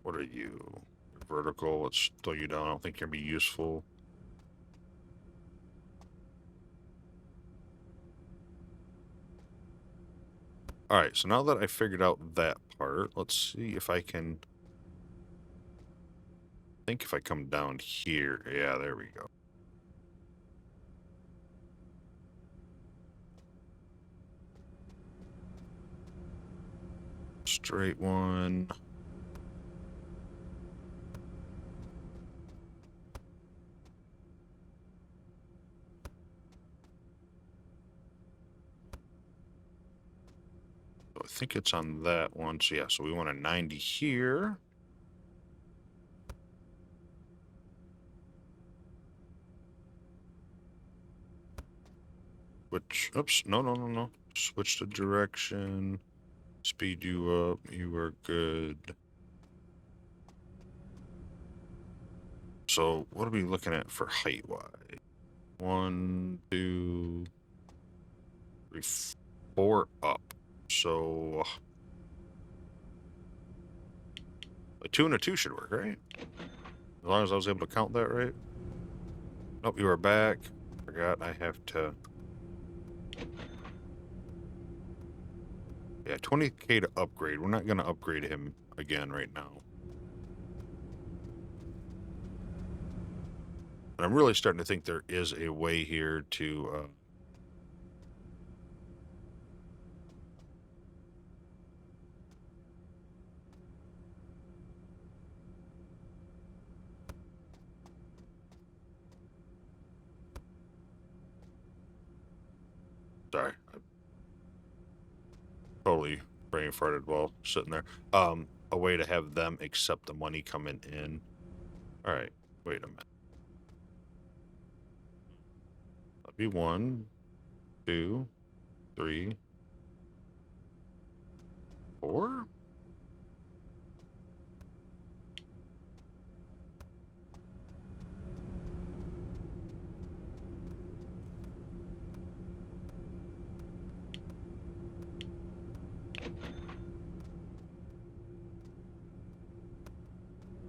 A: What are you? Vertical, let's throw you down. I don't think you're going to be useful. Alright, so now that I figured out that part, let's see if I can... I think if I come down here, yeah, there we go. Straight one. So I think it's on that one. So yeah, so we want a 90 here. Which, oops, no. Switch the direction. Speed you up. You are good. So what are we looking at for height-wise? 1, 2, 3, 4 up. So a 2 and a 2 should work, right? As long as I was able to count that right. Nope, you are back. Forgot I have to... Yeah, 20k to upgrade. We're not going to upgrade him again right now. And I'm really starting to think there is a way here to... Sorry. I totally brain farted while sitting there. A way to have them accept the money coming in. Alright, wait a minute. That'd be 1, 2, 3, 4?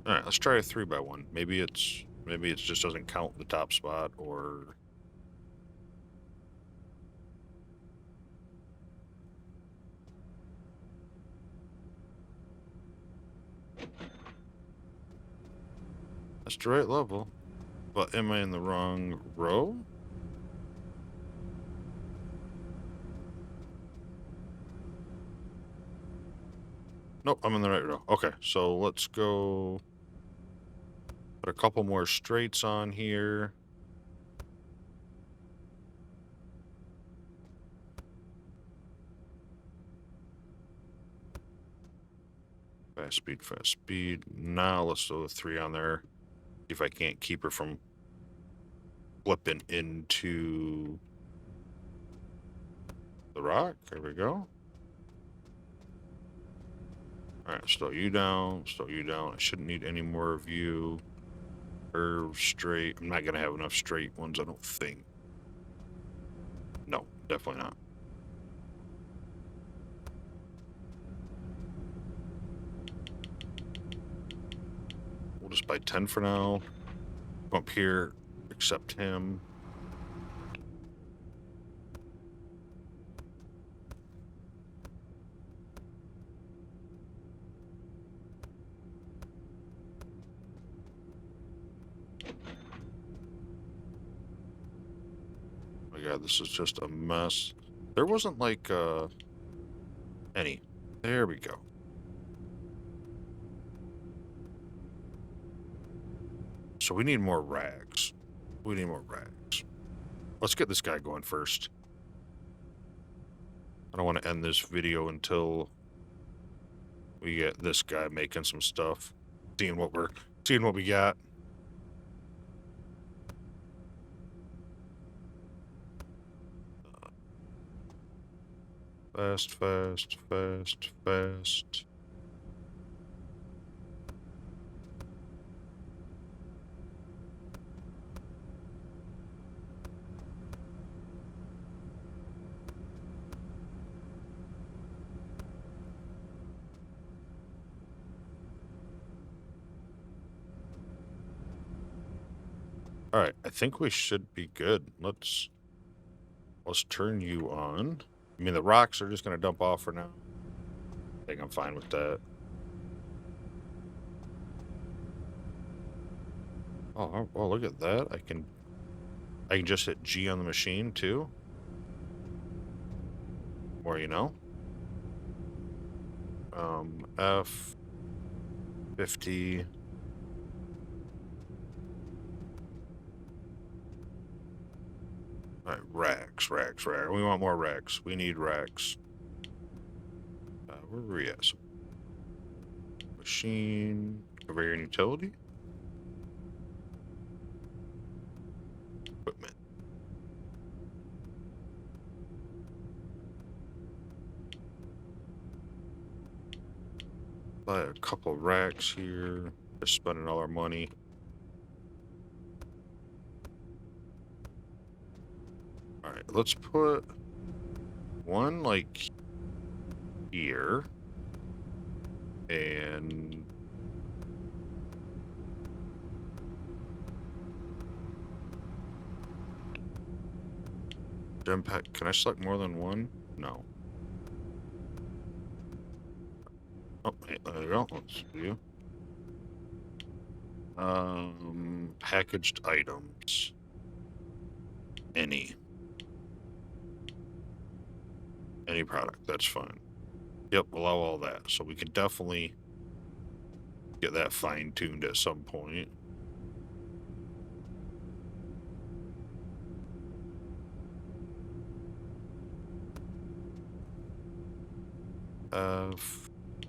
A: Alright, let's try a 3x1. Maybe it just doesn't count the top spot, or... That's the right level. But am I in the wrong row? Nope, I'm in the right row. Okay, so let's go... Put a couple more straights on here. Fast speed. Now let's throw a 3 on there. See if I can't keep her from flipping into the rock. There we go. Alright, slow you down. I shouldn't need any more of you. Curve, straight. I'm not going to have enough straight ones, I don't think. No, definitely not. just buy 10 for now. Come up here, accept him. Oh my god, this is just a mess. There wasn't like any. There we go. So we need more rags. We need more rags. Let's get this guy going first. I don't want to end this video until we get this guy making some stuff. Seeing what we got. Fast, fast, fast, fast. All right, I think we should be good. Let's turn you on. I mean, the rocks are just going to dump off for now. I think I'm fine with that. Oh, look at that. I can just hit G on the machine too. Or, you know. F50. All right, rags. We want more rags. We need rags. Where are we at? Machine, conveyor and utility. Equipment. Buy a couple of racks here. Just spending all our money. All right, let's put one like here, and gem pack. Can I select more than one? No. Oh, hey, there we go. Let's view. Packaged items. Any product, that's fine. Yep, allow all that. So we can definitely get that fine-tuned at some point.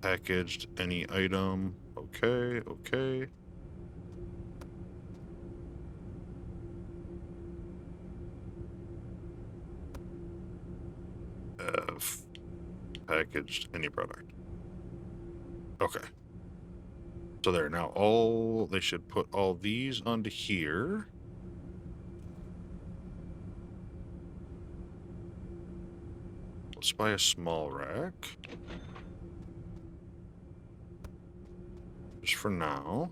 A: Packaged any item. Okay. Packaged any product. Okay. So there, now they should put all these onto here. Let's buy a small rack. Just for now.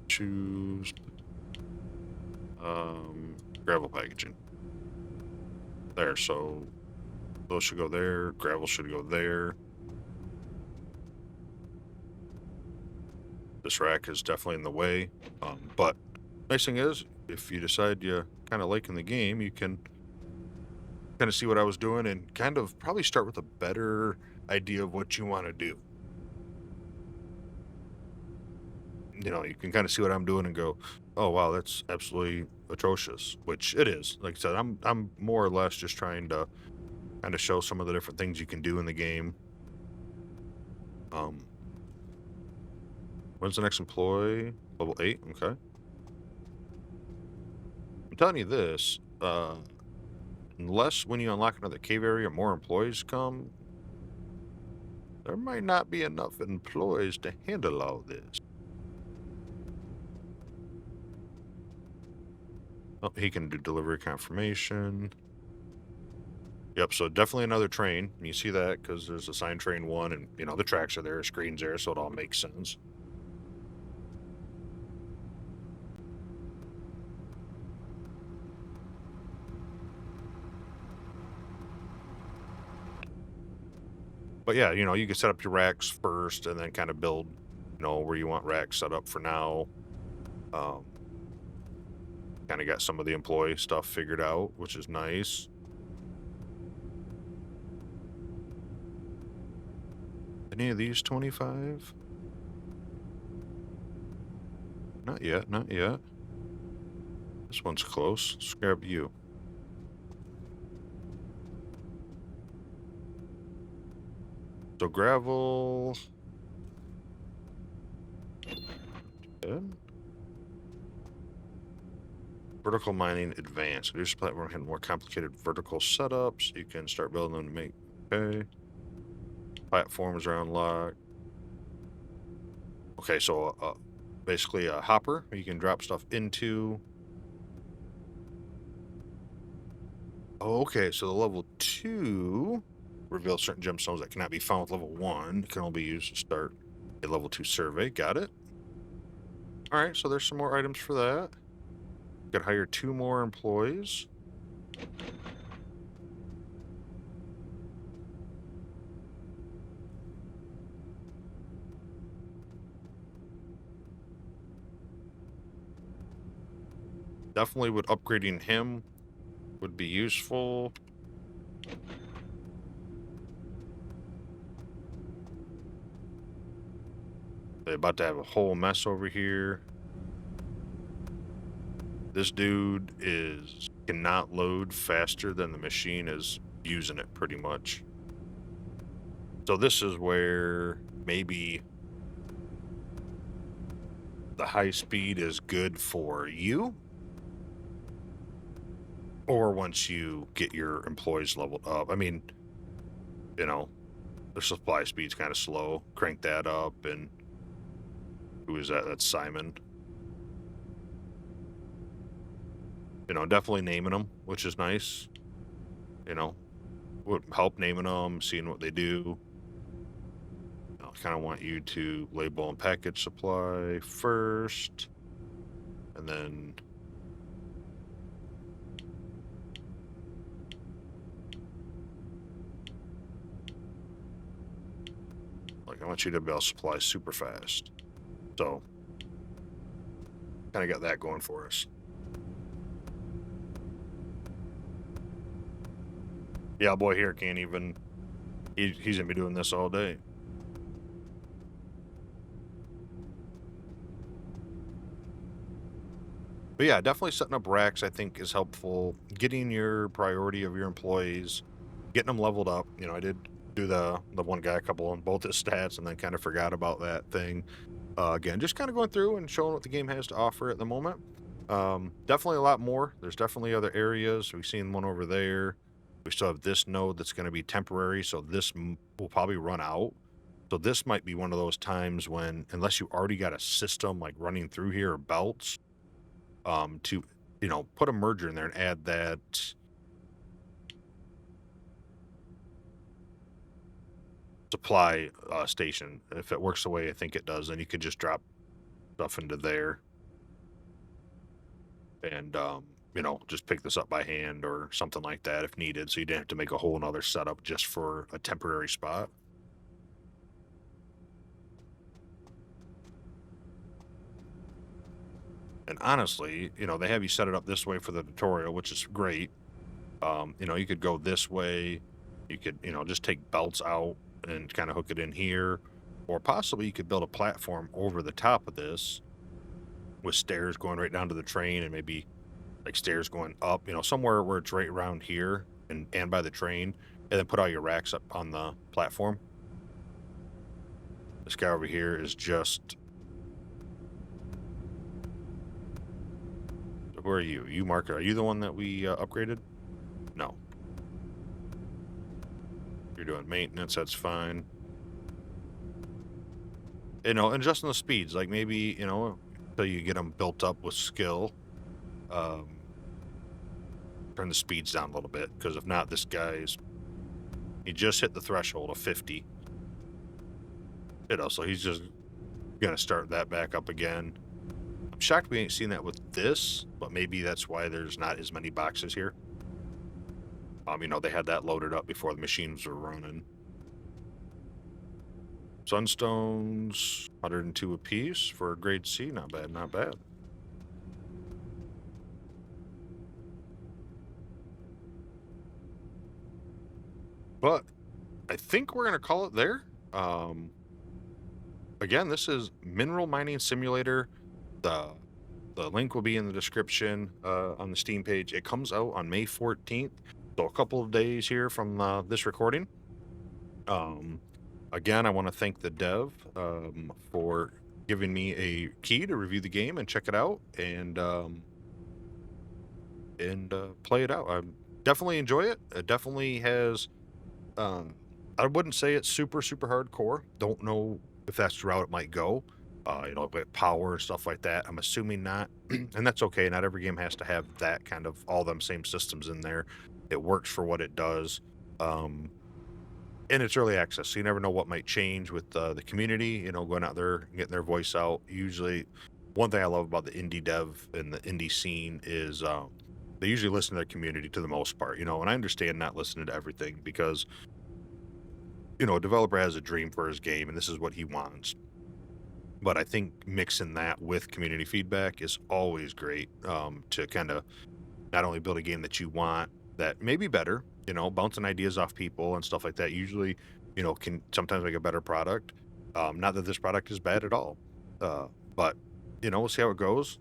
A: Choose gravel packaging. There, so those should go there, gravel should go there. This rack is definitely in the way, but nice thing is, if you decide you kind of like in the game, you can kind of see what I was doing and kind of probably start with a better idea of what you want to do. You know, you can kind of see what I'm doing and go, oh wow, that's absolutely atrocious, which it is. Like I said, I'm more or less just trying to kind of show some of the different things you can do in the game. When's the next employee? Level 8, okay. I'm telling you this, unless when you unlock another cave area, more employees come, there might not be enough employees to handle all this. Oh, he can do delivery confirmation. Yep, so definitely another train. You see that because there's assigned train 1 and, the tracks are there, screens there, so it all makes sense. But yeah, you can set up your racks first and then kind of build, where you want racks set up for now. Um, kind of got some of the employee stuff figured out, which is nice. Any of these 25? Not yet, not yet. This one's close. Let's grab you. So gravel. Good. Vertical mining advanced. Reduce platform had more complicated vertical setups. You can start building them to make. Okay. Platforms are unlocked. Okay, so basically a hopper you can drop stuff into. Oh, okay, so the level 2 reveals certain gemstones that cannot be found with level 1. It can only be used to start a level 2 survey. Got it. All right, so there's some more items for that. Could hire 2 more employees. Definitely would upgrading him would be useful. They're about to have a whole mess over here. This dude cannot load faster than the machine is using it pretty much. So this is where maybe the high speed is good for you, or once you get your employees leveled up. I mean, the supply speed's kind of slow. Crank that up, and who is that? That's Simon. Definitely naming them, which is nice. Would help naming them, seeing what they do. I kind of want you to label and package supply first, and then I want you to be able to supply super fast. So kind of got that going for us. Yeah, boy here can't even. He's gonna be doing this all day. But yeah, definitely setting up racks I think is helpful. Getting your priority of your employees, getting them leveled up. I did do the one guy a couple on both his stats and then kind of forgot about that thing. Again, just kind of going through and showing what the game has to offer at the moment. Definitely a lot more. There's definitely other areas. We've seen one over there. We still have this node that's going to be temporary, so this will probably run out. So this might be one of those times when, unless you already got a system like running through here or belts, to put a merger in there and add that supply station. If it works the way I think it does, then you could just drop stuff into there and just pick this up by hand or something like that if needed, so you didn't have to make a whole nother setup just for a temporary spot. And honestly, they have you set it up this way for the tutorial, which is great. You could go this way. You could, just take belts out and kind of hook it in here. Or possibly you could build a platform over the top of this with stairs going right down to the train, and maybe like stairs going up, somewhere where it's right around here and by the train, and then put all your racks up on the platform. This guy over here is just... Where are you? You, Mark, are you the one that we upgraded? No. You're doing maintenance, that's fine. Adjusting the speeds, like maybe, so you get them built up with skill. Turn the speeds down a little bit, because if not, this guy's He just hit the threshold of 50. So he's just gonna start that back up again. I'm shocked we ain't seen that with this, but maybe that's why there's not as many boxes here. They had that loaded up before the machines were running. Sunstones, 102 apiece for a grade C. Not bad, not bad. But I think we're going to call it there. Again, this is Mineral Mining Simulator. The link will be in the description on the Steam page. It comes out on May 14th, so a couple of days here from this recording. Again, I want to thank the dev for giving me a key to review the game and check it out and play it out. I definitely enjoy it. It definitely has. I wouldn't say it's super hardcore. Don't know if that's the route it might go. With power and stuff like that. I'm assuming not, and that's okay. Not every game has to have that kind of all them same systems in there. It works for what it does. And it's early access, so you never know what might change with the community, going out there and getting their voice out. Usually, one thing I love about the indie dev and the indie scene is they usually listen to their community to the most part, and I understand not listening to everything because, a developer has a dream for his game and this is what he wants. But I think mixing that with community feedback is always great to kind of not only build a game that you want that may be better, bouncing ideas off people and stuff like that usually, can sometimes make a better product. Not that this product is bad at all, but, we'll see how it goes.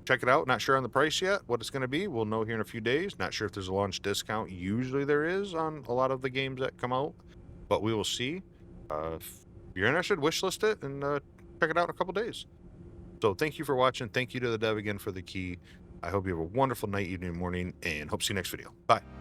A: Check it out. Not sure on the price yet, what it's going to be. We'll know here in a few days. Not sure if there's a launch discount. Usually there is on a lot of the games that come out, but we will see. If you're interested, wishlist it and check it out in a couple days. So thank you for watching. Thank you to the dev again for the key. I hope you have a wonderful night, evening, morning, and hope to see you next video. Bye.